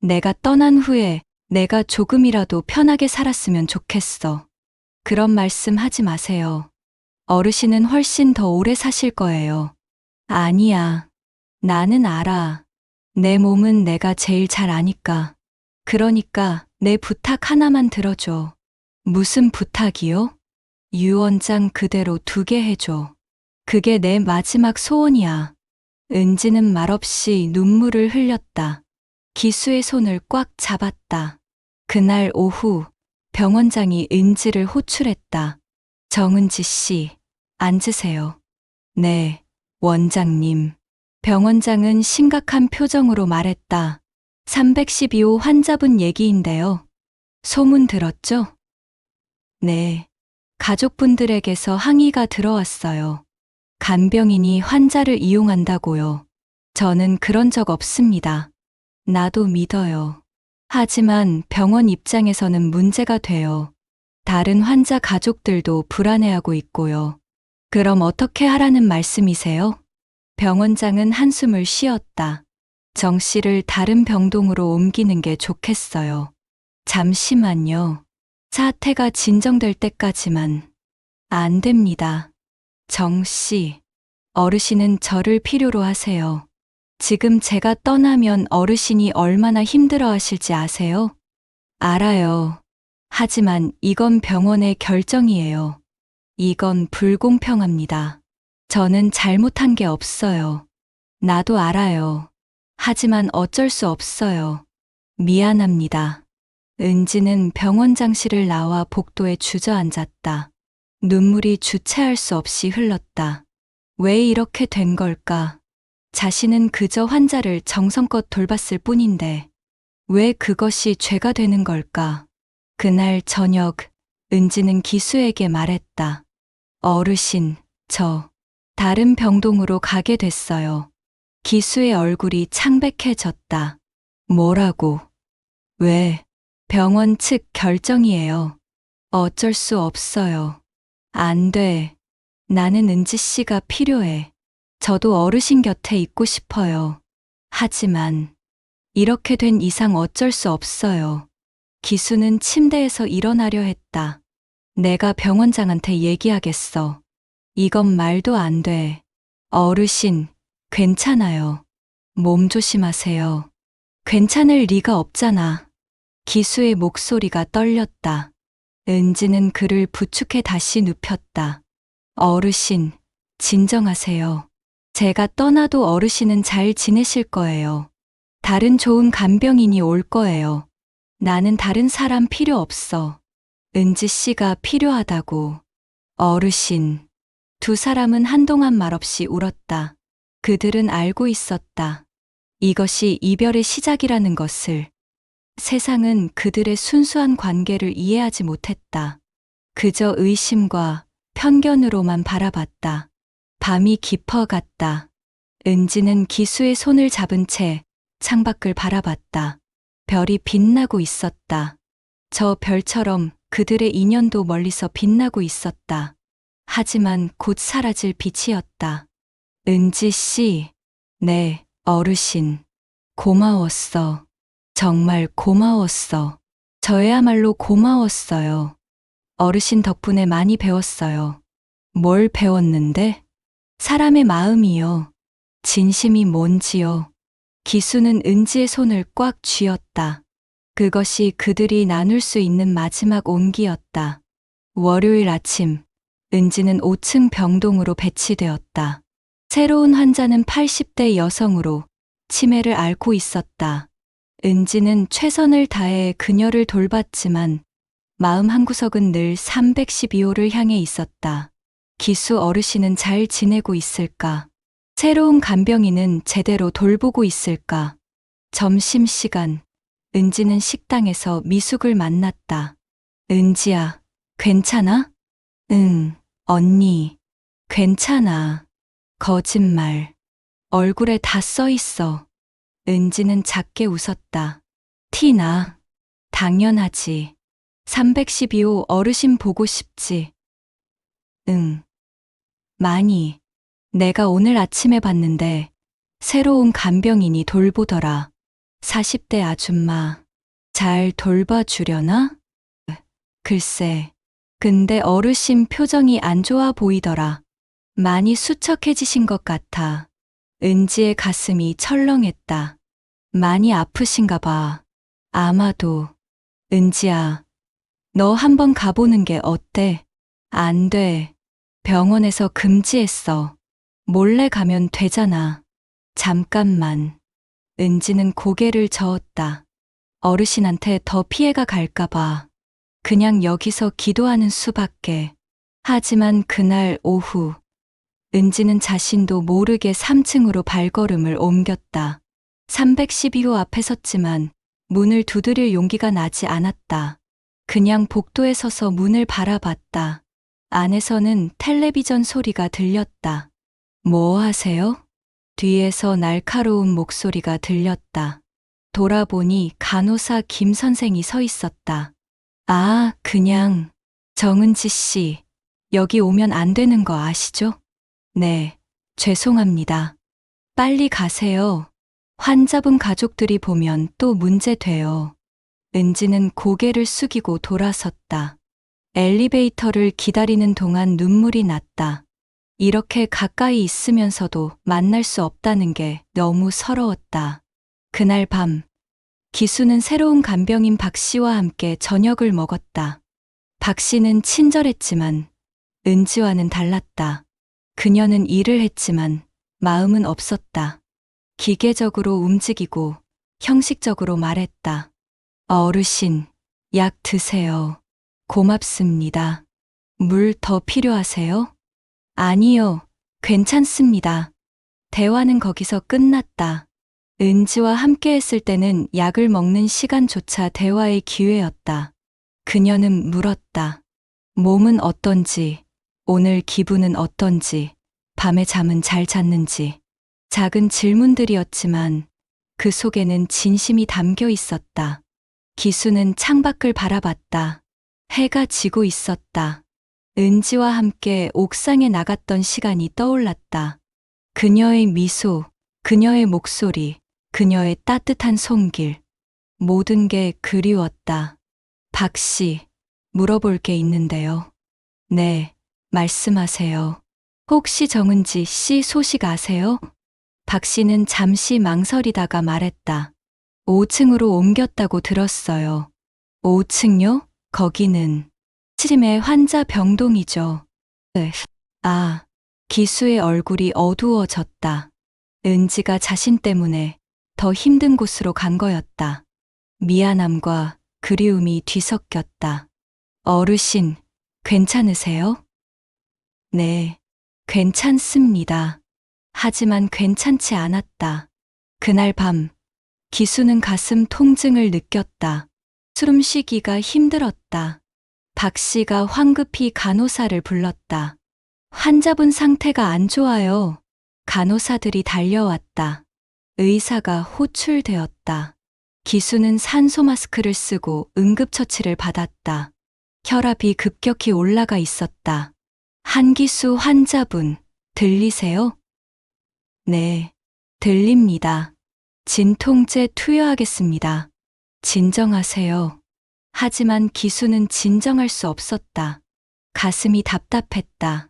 내가 떠난 후에 내가 조금이라도 편하게 살았으면 좋겠어. 그런 말씀 하지 마세요. 어르신은 훨씬 더 오래 사실 거예요. 아니야. 나는 알아. 내 몸은 내가 제일 잘 아니까. 그러니까 내 부탁 하나만 들어줘. 무슨 부탁이요? 유 원장 그대로 두게 해줘. 그게 내 마지막 소원이야. 은지는 말없이 눈물을 흘렸다. 기수의 손을 꽉 잡았다. 그날 오후 병원장이 은지를 호출했다. 정은지 씨, 앉으세요. 네, 원장님. 병원장은 심각한 표정으로 말했다. 312호 환자분 얘기인데요. 소문 들었죠? 네. 가족분들에게서 항의가 들어왔어요. 간병인이 환자를 이용한다고요. 저는 그런 적 없습니다. 나도 믿어요. 하지만 병원 입장에서는 문제가 돼요. 다른 환자 가족들도 불안해하고 있고요. 그럼 어떻게 하라는 말씀이세요? 병원장은 한숨을 쉬었다. 정 씨를 다른 병동으로 옮기는 게 좋겠어요. 잠시만요. 사태가 진정될 때까지만. 안 됩니다. 정 씨, 어르신은 저를 필요로 하세요. 지금 제가 떠나면 어르신이 얼마나 힘들어 하실지 아세요? 알아요. 하지만 이건 병원의 결정이에요. 이건 불공평합니다. 저는 잘못한 게 없어요. 나도 알아요. 하지만 어쩔 수 없어요. 미안합니다. 은지는 병원장실을 나와 복도에 주저앉았다. 눈물이 주체할 수 없이 흘렀다. 왜 이렇게 된 걸까? 자신은 그저 환자를 정성껏 돌봤을 뿐인데 왜 그것이 죄가 되는 걸까? 그날 저녁 은지는 기수에게 말했다. 어르신, 저 다른 병동으로 가게 됐어요. 기수의 얼굴이 창백해졌다. 뭐라고? 왜? 병원 측 결정이에요. 어쩔 수 없어요. 안 돼. 나는 은지 씨가 필요해. 저도 어르신 곁에 있고 싶어요. 하지만 이렇게 된 이상 어쩔 수 없어요. 기수는 침대에서 일어나려 했다. 내가 병원장한테 얘기하겠어. 이건 말도 안 돼. 어르신, 괜찮아요. 몸 조심하세요. 괜찮을 리가 없잖아. 기수의 목소리가 떨렸다. 은지는 그를 부축해 다시 눕혔다. 어르신, 진정하세요. 제가 떠나도 어르신은 잘 지내실 거예요. 다른 좋은 간병인이 올 거예요. 나는 다른 사람 필요 없어. 은지 씨가 필요하다고. 어르신. 두 사람은 한동안 말없이 울었다. 그들은 알고 있었다. 이것이 이별의 시작이라는 것을. 세상은 그들의 순수한 관계를 이해하지 못했다. 그저 의심과 편견으로만 바라봤다. 밤이 깊어갔다. 은지는 기수의 손을 잡은 채 창밖을 바라봤다. 별이 빛나고 있었다. 저 별처럼 그들의 인연도 멀리서 빛나고 있었다. 하지만 곧 사라질 빛이었다. 은지 씨, 네, 어르신. 고마웠어. 정말 고마웠어. 저야말로 고마웠어요. 어르신 덕분에 많이 배웠어요. 뭘 배웠는데? 사람의 마음이요. 진심이 뭔지요. 기수는 은지의 손을 꽉 쥐었다. 그것이 그들이 나눌 수 있는 마지막 온기였다. 월요일 아침, 은지는 5층 병동으로 배치되었다. 새로운 환자는 80대 여성으로 치매를 앓고 있었다. 은지는 최선을 다해 그녀를 돌봤지만 마음 한구석은 늘 312호를 향해 있었다. 기수 어르신은 잘 지내고 있을까? 새로운 간병인은 제대로 돌보고 있을까? 점심시간, 은지는 식당에서 미숙을 만났다. 은지야, 괜찮아? 응, 언니, 괜찮아. 거짓말. 얼굴에 다 써 있어. 은지는 작게 웃었다. 티나. 당연하지. 312호 어르신 보고 싶지. 응. 많이. 내가 오늘 아침에 봤는데 새로운 간병인이 돌보더라. 40대 아줌마. 잘 돌봐주려나? 글쎄. 근데 어르신 표정이 안 좋아 보이더라. 많이 수척해지신 것 같아. 은지의 가슴이 철렁했다. 많이 아프신가 봐. 아마도. 은지야, 너 한번 가보는 게 어때? 안 돼. 병원에서 금지했어. 몰래 가면 되잖아. 잠깐만. 은지는 고개를 저었다. 어르신한테 더 피해가 갈까봐. 그냥 여기서 기도하는 수밖에. 하지만 그날 오후, 은지는 자신도 모르게 3층으로 발걸음을 옮겼다. 312호 앞에 섰지만 문을 두드릴 용기가 나지 않았다. 그냥 복도에 서서 문을 바라봤다. 안에서는 텔레비전 소리가 들렸다. 뭐 하세요? 뒤에서 날카로운 목소리가 들렸다. 돌아보니 간호사 김 선생이 서 있었다. 아, 그냥. 정은지 씨, 여기 오면 안 되는 거 아시죠? 네, 죄송합니다. 빨리 가세요. 환자분 가족들이 보면 또 문제돼요. 은지는 고개를 숙이고 돌아섰다. 엘리베이터를 기다리는 동안 눈물이 났다. 이렇게 가까이 있으면서도 만날 수 없다는 게 너무 서러웠다. 그날 밤, 기수는 새로운 간병인 박 씨와 함께 저녁을 먹었다. 박 씨는 친절했지만 은지와는 달랐다. 그녀는 일을 했지만 마음은 없었다. 기계적으로 움직이고 형식적으로 말했다. 어르신, 약 드세요. 고맙습니다. 물 더 필요하세요? 아니요, 괜찮습니다. 대화는 거기서 끝났다. 은지와 함께 했을 때는 약을 먹는 시간조차 대화의 기회였다. 그녀는 물었다. 몸은 어떤지, 오늘 기분은 어떤지, 밤에 잠은 잘 잤는지. 작은 질문들이었지만 그 속에는 진심이 담겨 있었다. 기수는 창밖을 바라봤다. 해가 지고 있었다. 은지와 함께 옥상에 나갔던 시간이 떠올랐다. 그녀의 미소, 그녀의 목소리, 그녀의 따뜻한 손길. 모든 게 그리웠다. 박 씨, 물어볼 게 있는데요. 네, 말씀하세요. 혹시 정은지 씨 소식 아세요? 박 씨는 잠시 망설이다가 말했다. 5층으로 옮겼다고 들었어요. 5층요? 거기는 치림의 환자 병동이죠. 네. 아, 기수의 얼굴이 어두워졌다. 은지가 자신 때문에 더 힘든 곳으로 간 거였다. 미안함과 그리움이 뒤섞였다. 어르신, 괜찮으세요? 네, 괜찮습니다. 하지만 괜찮지 않았다. 그날 밤, 기수는 가슴 통증을 느꼈다. 숨 쉬기가 힘들었다. 박 씨가 황급히 간호사를 불렀다. 환자분 상태가 안 좋아요. 간호사들이 달려왔다. 의사가 호출되었다. 기수는 산소 마스크를 쓰고 응급처치를 받았다. 혈압이 급격히 올라가 있었다. 한기수 환자분, 들리세요? 네, 들립니다. 진통제 투여하겠습니다. 진정하세요. 하지만 기수는 진정할 수 없었다. 가슴이 답답했다.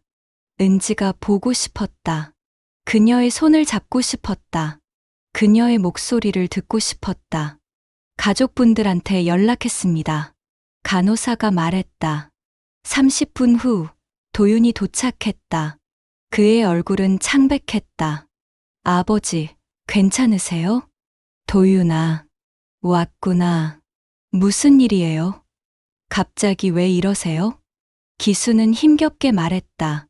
은지가 보고 싶었다. 그녀의 손을 잡고 싶었다. 그녀의 목소리를 듣고 싶었다. 가족분들한테 연락했습니다. 간호사가 말했다. 30분 후 도윤이 도착했다. 그의 얼굴은 창백했다. 아버지, 괜찮으세요? 도윤아, 왔구나. 무슨 일이에요? 갑자기 왜 이러세요? 기수는 힘겹게 말했다.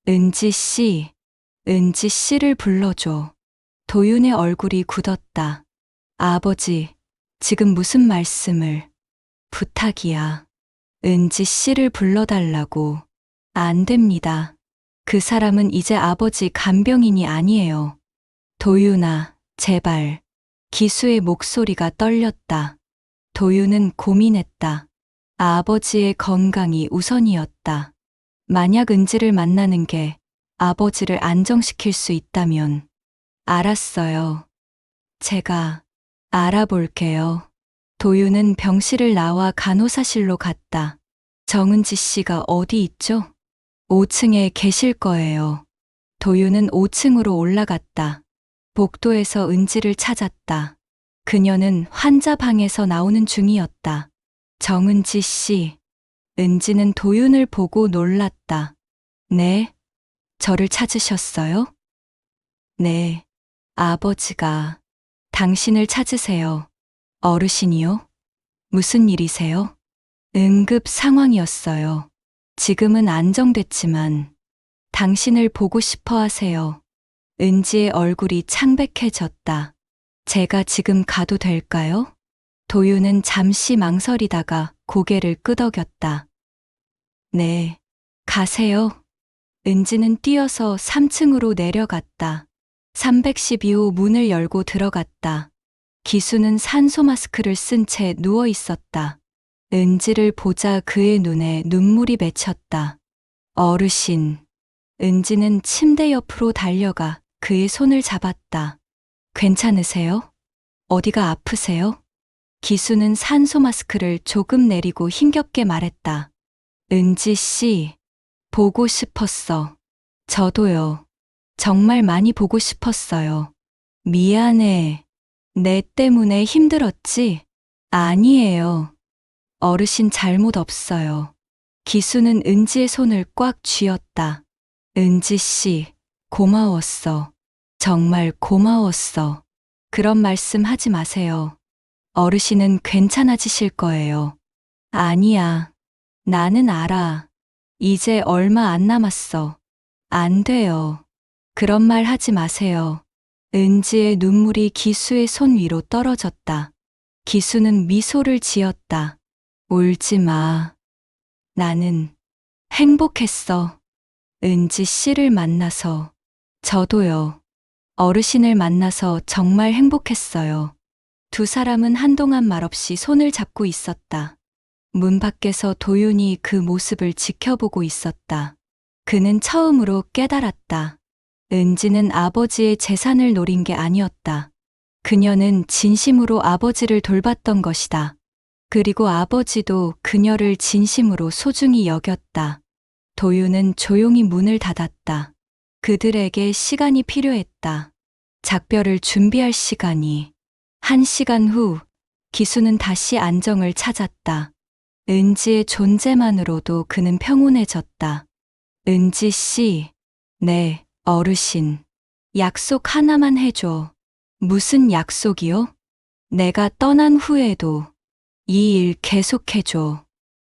은지 씨를 불러줘. 도윤의 얼굴이 굳었다. 아버지, 지금 무슨 말씀을? 부탁이야. 은지 씨를 불러달라고. 안 됩니다. 그 사람은 이제 아버지 간병인이 아니에요. 도윤아, 제발. 기수의 목소리가 떨렸다. 도윤은 고민했다. 아버지의 건강이 우선이었다. 만약 은지를 만나는 게 아버지를 안정시킬 수 있다면. 알았어요. 제가 알아볼게요. 도윤은 병실을 나와 간호사실로 갔다. 정은지 씨가 어디 있죠? 5층에 계실 거예요. 도윤은 5층으로 올라갔다. 복도에서 은지를 찾았다. 그녀는 환자 방에서 나오는 중이었다. 정은지 씨. 은지는 도윤을 보고 놀랐다. 네? 저를 찾으셨어요? 네. 아버지가 당신을 찾으세요. 어르신이요? 무슨 일이세요? 응급 상황이었어요. 지금은 안정됐지만 당신을 보고 싶어 하세요. 은지의 얼굴이 창백해졌다. 제가 지금 가도 될까요? 도윤은 잠시 망설이다가 고개를 끄덕였다. 네, 가세요. 은지는 뛰어서 3층으로 내려갔다. 312호 문을 열고 들어갔다. 기수는 산소 마스크를 쓴 채 누워 있었다. 은지를 보자 그의 눈에 눈물이 맺혔다. 어르신. 은지는 침대 옆으로 달려가 그의 손을 잡았다. 괜찮으세요? 어디가 아프세요? 기수는 산소 마스크를 조금 내리고 힘겹게 말했다. 은지 씨, 보고 싶었어. 저도요. 정말 많이 보고 싶었어요. 미안해. 내 때문에 힘들었지? 아니에요. 어르신 잘못 없어요. 기수는 은지의 손을 꽉 쥐었다. 은지 씨, 고마웠어. 정말 고마웠어. 그런 말씀 하지 마세요. 어르신은 괜찮아지실 거예요. 아니야. 나는 알아. 이제 얼마 안 남았어. 안 돼요. 그런 말 하지 마세요. 은지의 눈물이 기수의 손 위로 떨어졌다. 기수는 미소를 지었다. 울지 마. 나는 행복했어. 은지 씨를 만나서. 저도요. 어르신을 만나서 정말 행복했어요. 두 사람은 한동안 말없이 손을 잡고 있었다. 문 밖에서 도윤이 그 모습을 지켜보고 있었다. 그는 처음으로 깨달았다. 은지는 아버지의 재산을 노린 게 아니었다. 그녀는 진심으로 아버지를 돌봤던 것이다. 그리고 아버지도 그녀를 진심으로 소중히 여겼다. 도윤은 조용히 문을 닫았다. 그들에게 시간이 필요했다. 작별을 준비할 시간이. 1시간 후, 기수는 다시 안정을 찾았다. 은지의 존재만으로도 그는 평온해졌다. 은지 씨, 네, 어르신. 약속 하나만 해줘. 무슨 약속이요? 내가 떠난 후에도 이 일 계속해줘.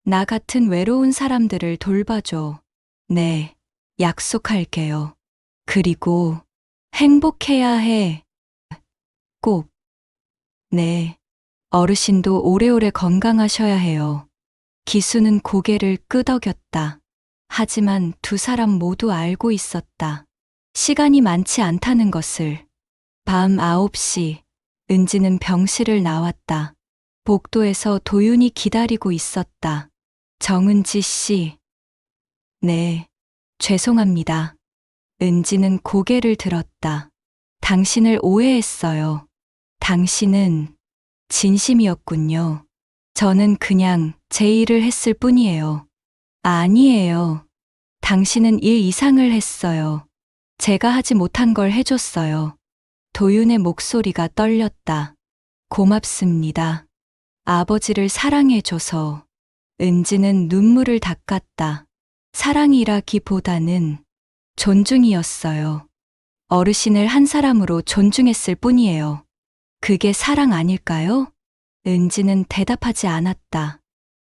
나 같은 외로운 사람들을 돌봐줘. 네, 약속할게요. 그리고 행복해야 해. 꼭. 네, 어르신도 오래오래 건강하셔야 해요. 기수는 고개를 끄덕였다. 하지만 두 사람 모두 알고 있었다. 시간이 많지 않다는 것을. 밤 9시, 은지는 병실을 나왔다. 복도에서 도윤이 기다리고 있었다. 정은지 씨. 네, 죄송합니다. 은지는 고개를 들었다. 당신을 오해했어요. 당신은 진심이었군요. 저는 그냥 제 일을 했을 뿐이에요. 아니에요. 당신은 일 이상을 했어요. 제가 하지 못한 걸 해줬어요. 도윤의 목소리가 떨렸다. 고맙습니다. 아버지를 사랑해줘서. 은지는 눈물을 닦았다. 사랑이라기보다는 존중이었어요. 어르신을 한 사람으로 존중했을 뿐이에요. 그게 사랑 아닐까요? 은지는 대답하지 않았다.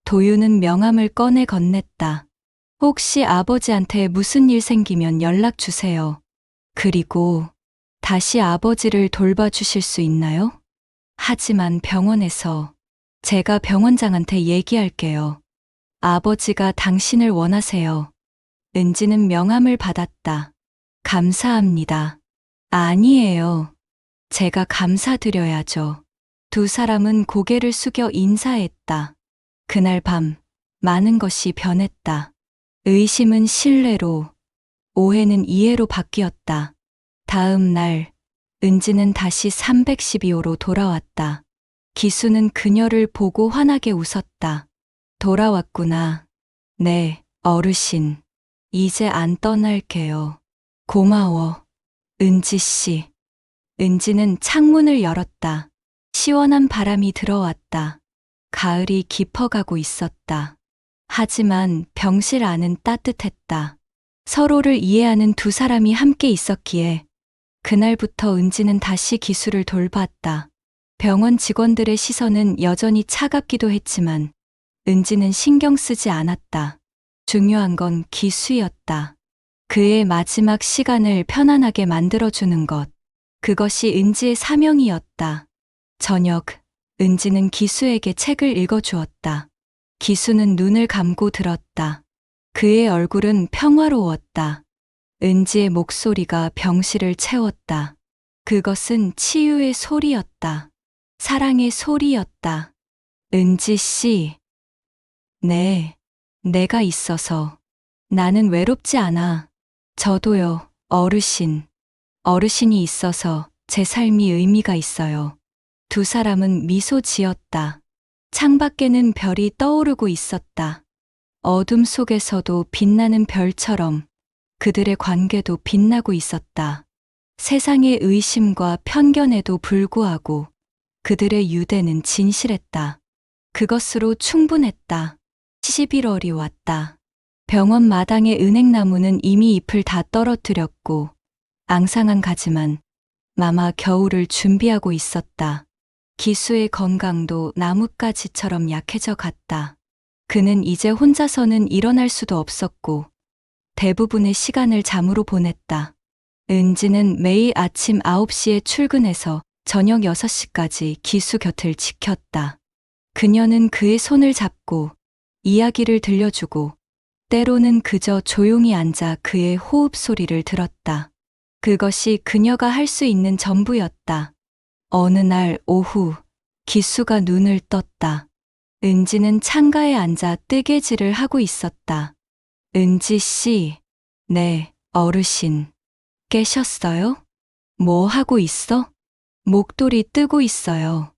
도윤은 명함을 꺼내 건넸다. 혹시 아버지한테 무슨 일 생기면 연락 주세요. 그리고 다시 아버지를 돌봐주실 수 있나요? 하지만 병원에서 제가 병원장한테 얘기할게요. 아버지가 당신을 원하세요. 은지는 명함을 받았다. 감사합니다. 아니에요. 제가 감사드려야죠. 두 사람은 고개를 숙여 인사했다. 그날 밤 많은 것이 변했다. 의심은 신뢰로, 오해는 이해로 바뀌었다. 다음 날 은지는 다시 312호로 돌아왔다. 기수는 그녀를 보고 환하게 웃었다. 돌아왔구나. 네, 어르신. 이제 안 떠날게요. 고마워. 은지 씨. 은지는 창문을 열었다. 시원한 바람이 들어왔다. 가을이 깊어가고 있었다. 하지만 병실 안은 따뜻했다. 서로를 이해하는 두 사람이 함께 있었기에 그날부터 은지는 다시 기수를 돌봤다. 병원 직원들의 시선은 여전히 차갑기도 했지만 은지는 신경 쓰지 않았다. 중요한 건 기수였다. 그의 마지막 시간을 편안하게 만들어주는 것. 그것이 은지의 사명이었다. 저녁, 은지는 기수에게 책을 읽어주었다. 기수는 눈을 감고 들었다. 그의 얼굴은 평화로웠다. 은지의 목소리가 병실을 채웠다. 그것은 치유의 소리였다. 사랑의 소리였다. 은지 씨. 네, 내가 있어서. 나는 외롭지 않아. 저도요, 어르신. 어르신이 있어서 제 삶이 의미가 있어요. 두 사람은 미소 지었다. 창밖에는 별이 떠오르고 있었다. 어둠 속에서도 빛나는 별처럼 그들의 관계도 빛나고 있었다. 세상의 의심과 편견에도 불구하고 그들의 유대는 진실했다. 그것으로 충분했다. 11월이 왔다. 병원 마당의 은행나무는 이미 잎을 다 떨어뜨렸고 앙상한 가지만 마마 겨울을 준비하고 있었다. 기수의 건강도 나뭇가지처럼 약해져 갔다. 그는 이제 혼자서는 일어날 수도 없었고 대부분의 시간을 잠으로 보냈다. 은지는 매일 아침 9시에 출근해서 저녁 6시까지 기수 곁을 지켰다. 그녀는 그의 손을 잡고 이야기를 들려주고 때로는 그저 조용히 앉아 그의 호흡 소리를 들었다. 그것이 그녀가 할 수 있는 전부였다. 어느 날 오후 기수가 눈을 떴다. 은지는 창가에 앉아 뜨개질을 하고 있었다. 은지 씨. 네, 어르신. 깨셨어요? 뭐 하고 있어? 목도리 뜨고 있어요.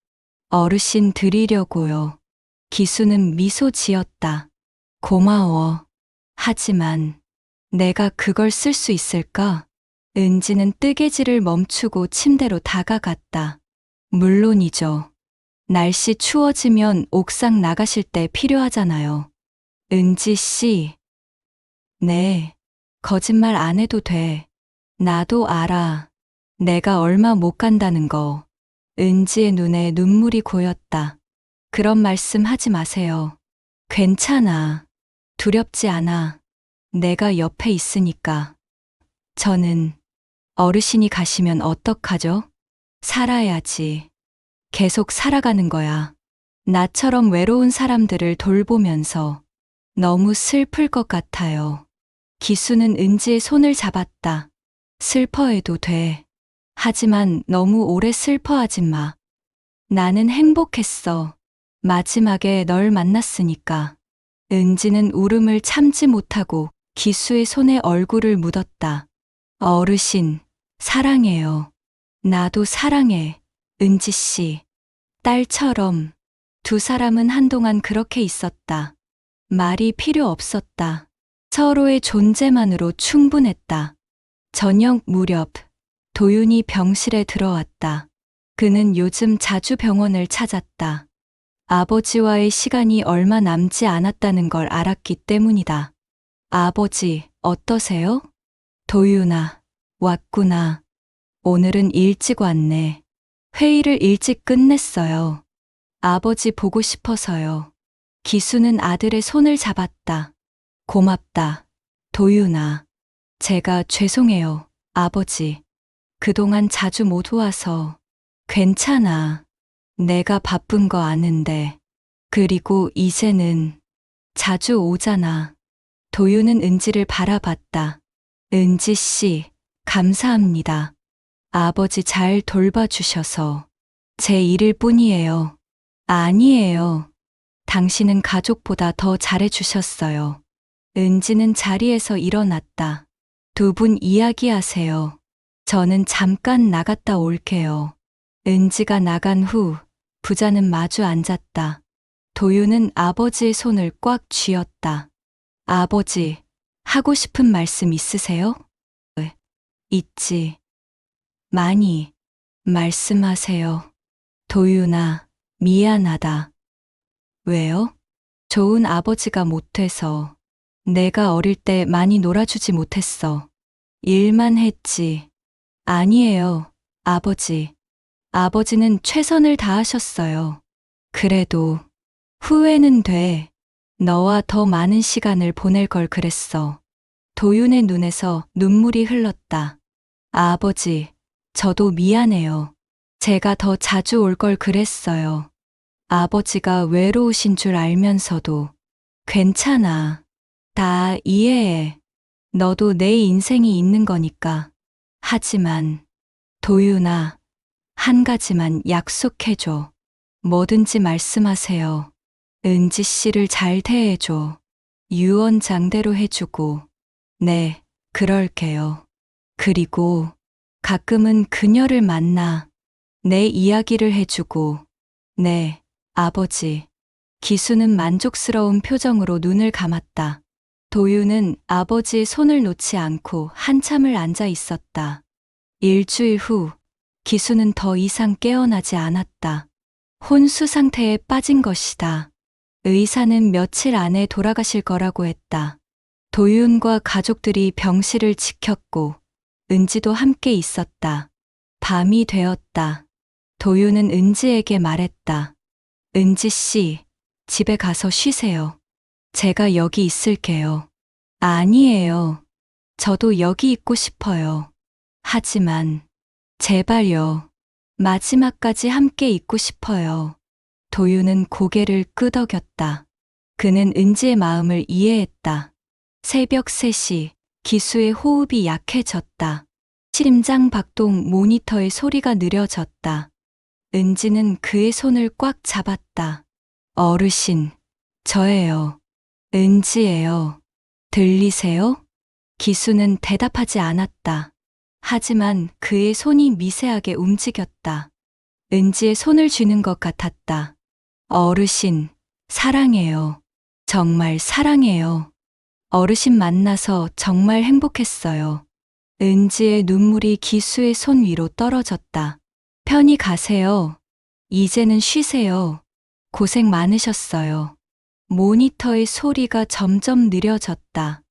어르신 드리려고요. 기수는 미소 지었다. 고마워. 하지만 내가 그걸 쓸 수 있을까? 은지는 뜨개질을 멈추고 침대로 다가갔다. 물론이죠. 날씨 추워지면 옥상 나가실 때 필요하잖아요. 은지 씨. 네. 거짓말 안 해도 돼. 나도 알아. 내가 얼마 못 간다는 거. 은지의 눈에 눈물이 고였다. 그런 말씀 하지 마세요. 괜찮아. 두렵지 않아. 내가 옆에 있으니까. 저는 어르신이 가시면 어떡하죠? 살아야지. 계속 살아가는 거야. 나처럼 외로운 사람들을 돌보면서 너무 슬플 것 같아요. 기수는 은지의 손을 잡았다. 슬퍼해도 돼. 하지만 너무 오래 슬퍼하지 마. 나는 행복했어. 마지막에 널 만났으니까. 은지는 울음을 참지 못하고 기수의 손에 얼굴을 묻었다. 어르신, 사랑해요. 나도 사랑해, 은지 씨. 딸처럼. 두 사람은 한동안 그렇게 있었다. 말이 필요 없었다. 서로의 존재만으로 충분했다. 저녁 무렵, 도윤이 병실에 들어왔다. 그는 요즘 자주 병원을 찾았다. 아버지와의 시간이 얼마 남지 않았다는 걸 알았기 때문이다. 아버지, 어떠세요? 도윤아, 왔구나. 오늘은 일찍 왔네. 회의를 일찍 끝냈어요. 아버지 보고 싶어서요. 기수는 아들의 손을 잡았다. 고맙다, 도윤아. 제가 죄송해요, 아버지. 그동안 자주 못 와서. 괜찮아. 내가 바쁜 거 아는데. 그리고 이제는 자주 오잖아. 도윤은 은지를 바라봤다. 은지 씨, 감사합니다. 아버지 잘 돌봐주셔서 제 일일 뿐이에요. 아니에요. 당신은 가족보다 더 잘해주셨어요. 은지는 자리에서 일어났다. 두 분 이야기하세요. 저는 잠깐 나갔다 올게요. 은지가 나간 후 부자는 마주 앉았다. 도윤은 아버지의 손을 꽉 쥐었다. 아버지, 하고 싶은 말씀 있으세요? 있지. 많이. 말씀하세요. 도윤아, 미안하다. 왜요? 좋은 아버지가 못 돼서. 내가 어릴 때 많이 놀아주지 못했어. 일만 했지. 아니에요, 아버지. 아버지는 최선을 다하셨어요. 그래도 후회는 돼. 너와 더 많은 시간을 보낼 걸 그랬어. 도윤의 눈에서 눈물이 흘렀다. 아버지, 저도 미안해요. 제가 더 자주 올 걸 그랬어요. 아버지가 외로우신 줄 알면서도. 괜찮아. 다 이해해. 너도 내 인생이 있는 거니까. 하지만, 도윤아, 한 가지만 약속해줘. 뭐든지 말씀하세요. 은지 씨를 잘 대해줘. 유언장대로 해주고. 네, 그럴게요. 그리고 가끔은 그녀를 만나 내 이야기를 해주고. 네, 아버지. 기수는 만족스러운 표정으로 눈을 감았다. 도윤은 아버지의 손을 놓지 않고 한참을 앉아 있었다. 일주일 후 기수는 더 이상 깨어나지 않았다. 혼수 상태에 빠진 것이다. 의사는 며칠 안에 돌아가실 거라고 했다. 도윤과 가족들이 병실을 지켰고 은지도 함께 있었다. 밤이 되었다. 도윤은 은지에게 말했다. 은지 씨, 집에 가서 쉬세요. 제가 여기 있을게요. 아니에요. 저도 여기 있고 싶어요. 하지만 제발요. 마지막까지 함께 있고 싶어요. 도윤은 고개를 끄덕였다. 그는 은지의 마음을 이해했다. 새벽 3시, 기수의 호흡이 약해졌다. 심장 박동 모니터의 소리가 느려졌다. 은지는 그의 손을 꽉 잡았다. 어르신, 저예요. 은지예요. 들리세요? 기수는 대답하지 않았다. 하지만 그의 손이 미세하게 움직였다. 은지의 손을 쥐는 것 같았다. 어르신, 사랑해요. 정말 사랑해요. 어르신 만나서 정말 행복했어요. 은지의 눈물이 기수의 손 위로 떨어졌다. 편히 가세요. 이제는 쉬세요. 고생 많으셨어요. 모니터의 소리가 점점 느려졌다.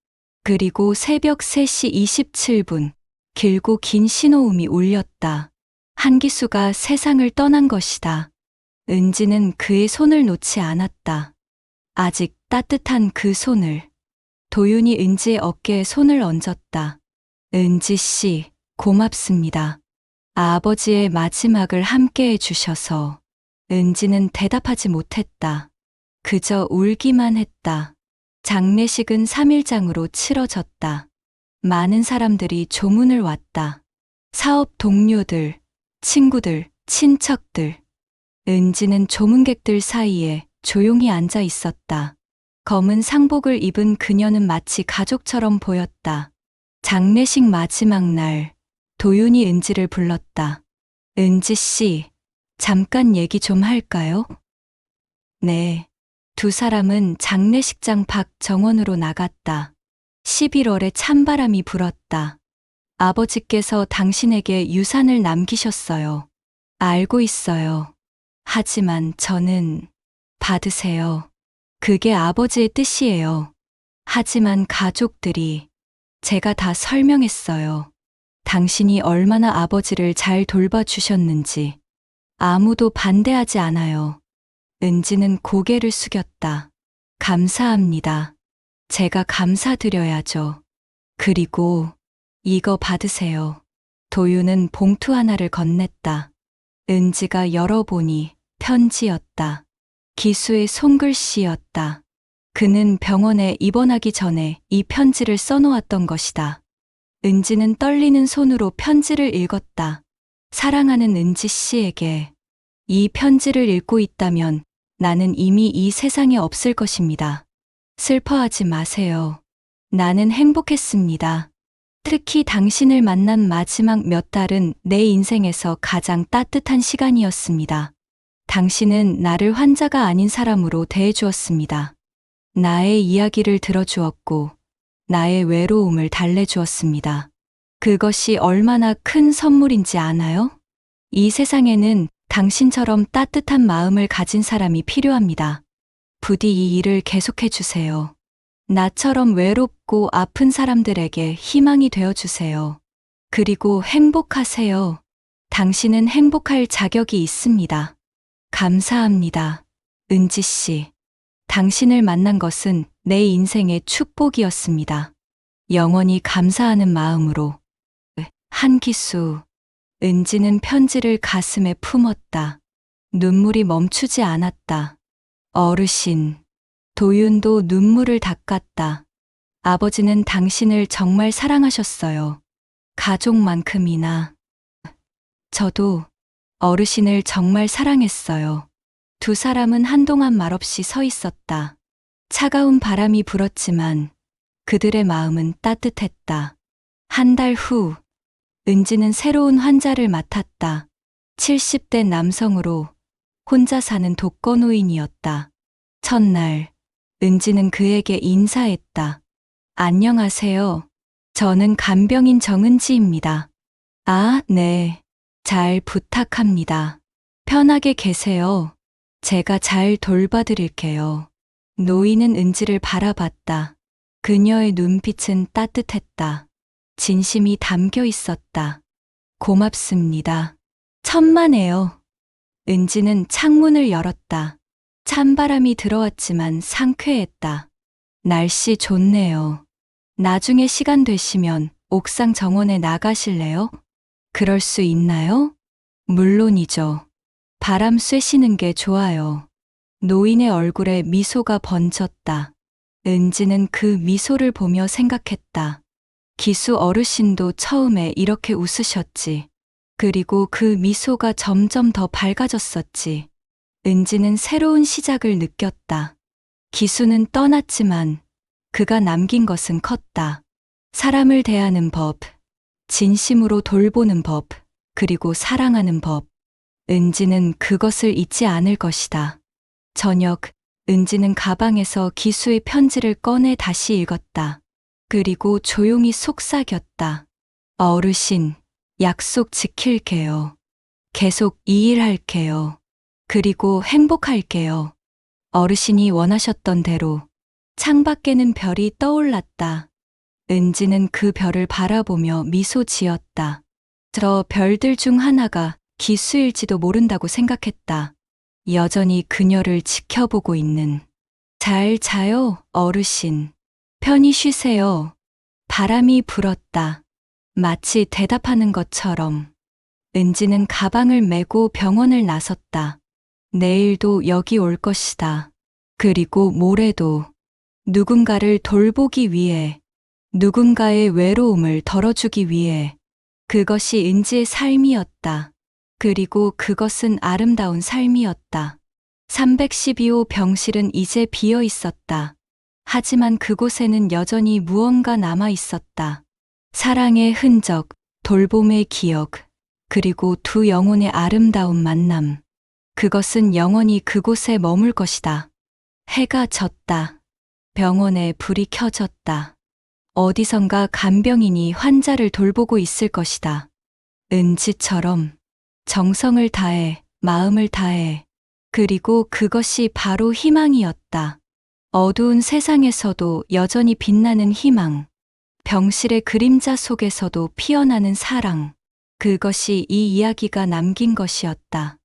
그리고 새벽 3시 27분, 길고 긴 신호음이 울렸다. 한기수가 세상을 떠난 것이다. 은지는 그의 손을 놓지 않았다. 아직 따뜻한 그 손을. 도윤이 은지의 어깨에 손을 얹었다. 은지 씨, 고맙습니다. 아버지의 마지막을 함께 해주셔서. 은지는 대답하지 못했다. 그저 울기만 했다. 장례식은 3일장으로 치러졌다. 많은 사람들이 조문을 왔다. 사업 동료들, 친구들, 친척들. 은지는 조문객들 사이에 조용히 앉아 있었다. 검은 상복을 입은 그녀는 마치 가족처럼 보였다. 장례식 마지막 날, 도윤이 은지를 불렀다. 은지 씨, 잠깐 얘기 좀 할까요? 네. 두 사람은 장례식장 밖 정원으로 나갔다. 11월에 찬바람이 불었다. 아버지께서 당신에게 유산을 남기셨어요. 알고 있어요. 하지만 저는 받으세요. 그게 아버지의 뜻이에요. 하지만 가족들이 제가 다 설명했어요. 당신이 얼마나 아버지를 잘 돌봐주셨는지. 아무도 반대하지 않아요. 은지는 고개를 숙였다. 감사합니다. 제가 감사드려야죠. 그리고 이거 받으세요. 도윤은 봉투 하나를 건넸다. 은지가 열어보니 편지였다. 기수의 손글씨였다. 그는 병원에 입원하기 전에 이 편지를 써놓았던 것이다. 은지는 떨리는 손으로 편지를 읽었다. 사랑하는 은지 씨에게. 이 편지를 읽고 있다면 나는 이미 이 세상에 없을 것입니다. 슬퍼하지 마세요. 나는 행복했습니다. 특히 당신을 만난 마지막 몇 달은 내 인생에서 가장 따뜻한 시간이었습니다. 당신은 나를 환자가 아닌 사람으로 대해주었습니다. 나의 이야기를 들어주었고, 나의 외로움을 달래주었습니다. 그것이 얼마나 큰 선물인지 아나요? 이 세상에는 당신처럼 따뜻한 마음을 가진 사람이 필요합니다. 부디 이 일을 계속해 주세요. 나처럼 외롭고 아픈 사람들에게 희망이 되어 주세요. 그리고 행복하세요. 당신은 행복할 자격이 있습니다. 감사합니다. 은지 씨. 당신을 만난 것은 내 인생의 축복이었습니다. 영원히 감사하는 마음으로. 한기수. 은지는 편지를 가슴에 품었다. 눈물이 멈추지 않았다. 어르신. 도윤도 눈물을 닦았다. 아버지는 당신을 정말 사랑하셨어요. 가족만큼이나. 저도 어르신을 정말 사랑했어요. 두 사람은 한동안 말없이 서 있었다. 차가운 바람이 불었지만 그들의 마음은 따뜻했다. 한 달 후, 은지는 새로운 환자를 맡았다. 70대 남성으로 혼자 사는 독거노인이었다. 첫날, 은지는 그에게 인사했다. 안녕하세요. 저는 간병인 정은지입니다. 아, 네. 잘 부탁합니다. 편하게 계세요. 제가 잘 돌봐드릴게요. 노인은 은지를 바라봤다. 그녀의 눈빛은 따뜻했다. 진심이 담겨 있었다. 고맙습니다. 천만에요. 은지는 창문을 열었다. 찬바람이 들어왔지만 상쾌했다. 날씨 좋네요. 나중에 시간 되시면 옥상 정원에 나가실래요? 그럴 수 있나요? 물론이죠. 바람 쐬시는 게 좋아요. 노인의 얼굴에 미소가 번졌다. 은지는 그 미소를 보며 생각했다. 기수 어르신도 처음에 이렇게 웃으셨지. 그리고 그 미소가 점점 더 밝아졌었지. 은지는 새로운 시작을 느꼈다. 기수는 떠났지만 그가 남긴 것은 컸다. 사람을 대하는 법, 진심으로 돌보는 법, 그리고 사랑하는 법. 은지는 그것을 잊지 않을 것이다. 저녁, 은지는 가방에서 기수의 편지를 꺼내 다시 읽었다. 그리고 조용히 속삭였다. 어르신, 약속 지킬게요. 계속 이 일 할게요. 그리고 행복할게요. 어르신이 원하셨던 대로 창밖에는 별이 떠올랐다. 은지는 그 별을 바라보며 미소 지었다. 저 별들 중 하나가 기수일지도 모른다고 생각했다. 여전히 그녀를 지켜보고 있는. 잘 자요, 어르신. 편히 쉬세요. 바람이 불었다. 마치 대답하는 것처럼. 은지는 가방을 메고 병원을 나섰다. 내일도 여기 올 것이다. 그리고 모레도 누군가를 돌보기 위해, 누군가의 외로움을 덜어주기 위해. 그것이 은지의 삶이었다. 그리고 그것은 아름다운 삶이었다. 312호 병실은 이제 비어 있었다. 하지만 그곳에는 여전히 무언가 남아 있었다. 사랑의 흔적, 돌봄의 기억, 그리고 두 영혼의 아름다운 만남. 그것은 영원히 그곳에 머물 것이다. 해가 졌다. 병원에 불이 켜졌다. 어디선가 간병인이 환자를 돌보고 있을 것이다. 은지처럼 정성을 다해, 마음을 다해. 그리고 그것이 바로 희망이었다. 어두운 세상에서도 여전히 빛나는 희망. 병실의 그림자 속에서도 피어나는 사랑. 그것이 이 이야기가 남긴 것이었다.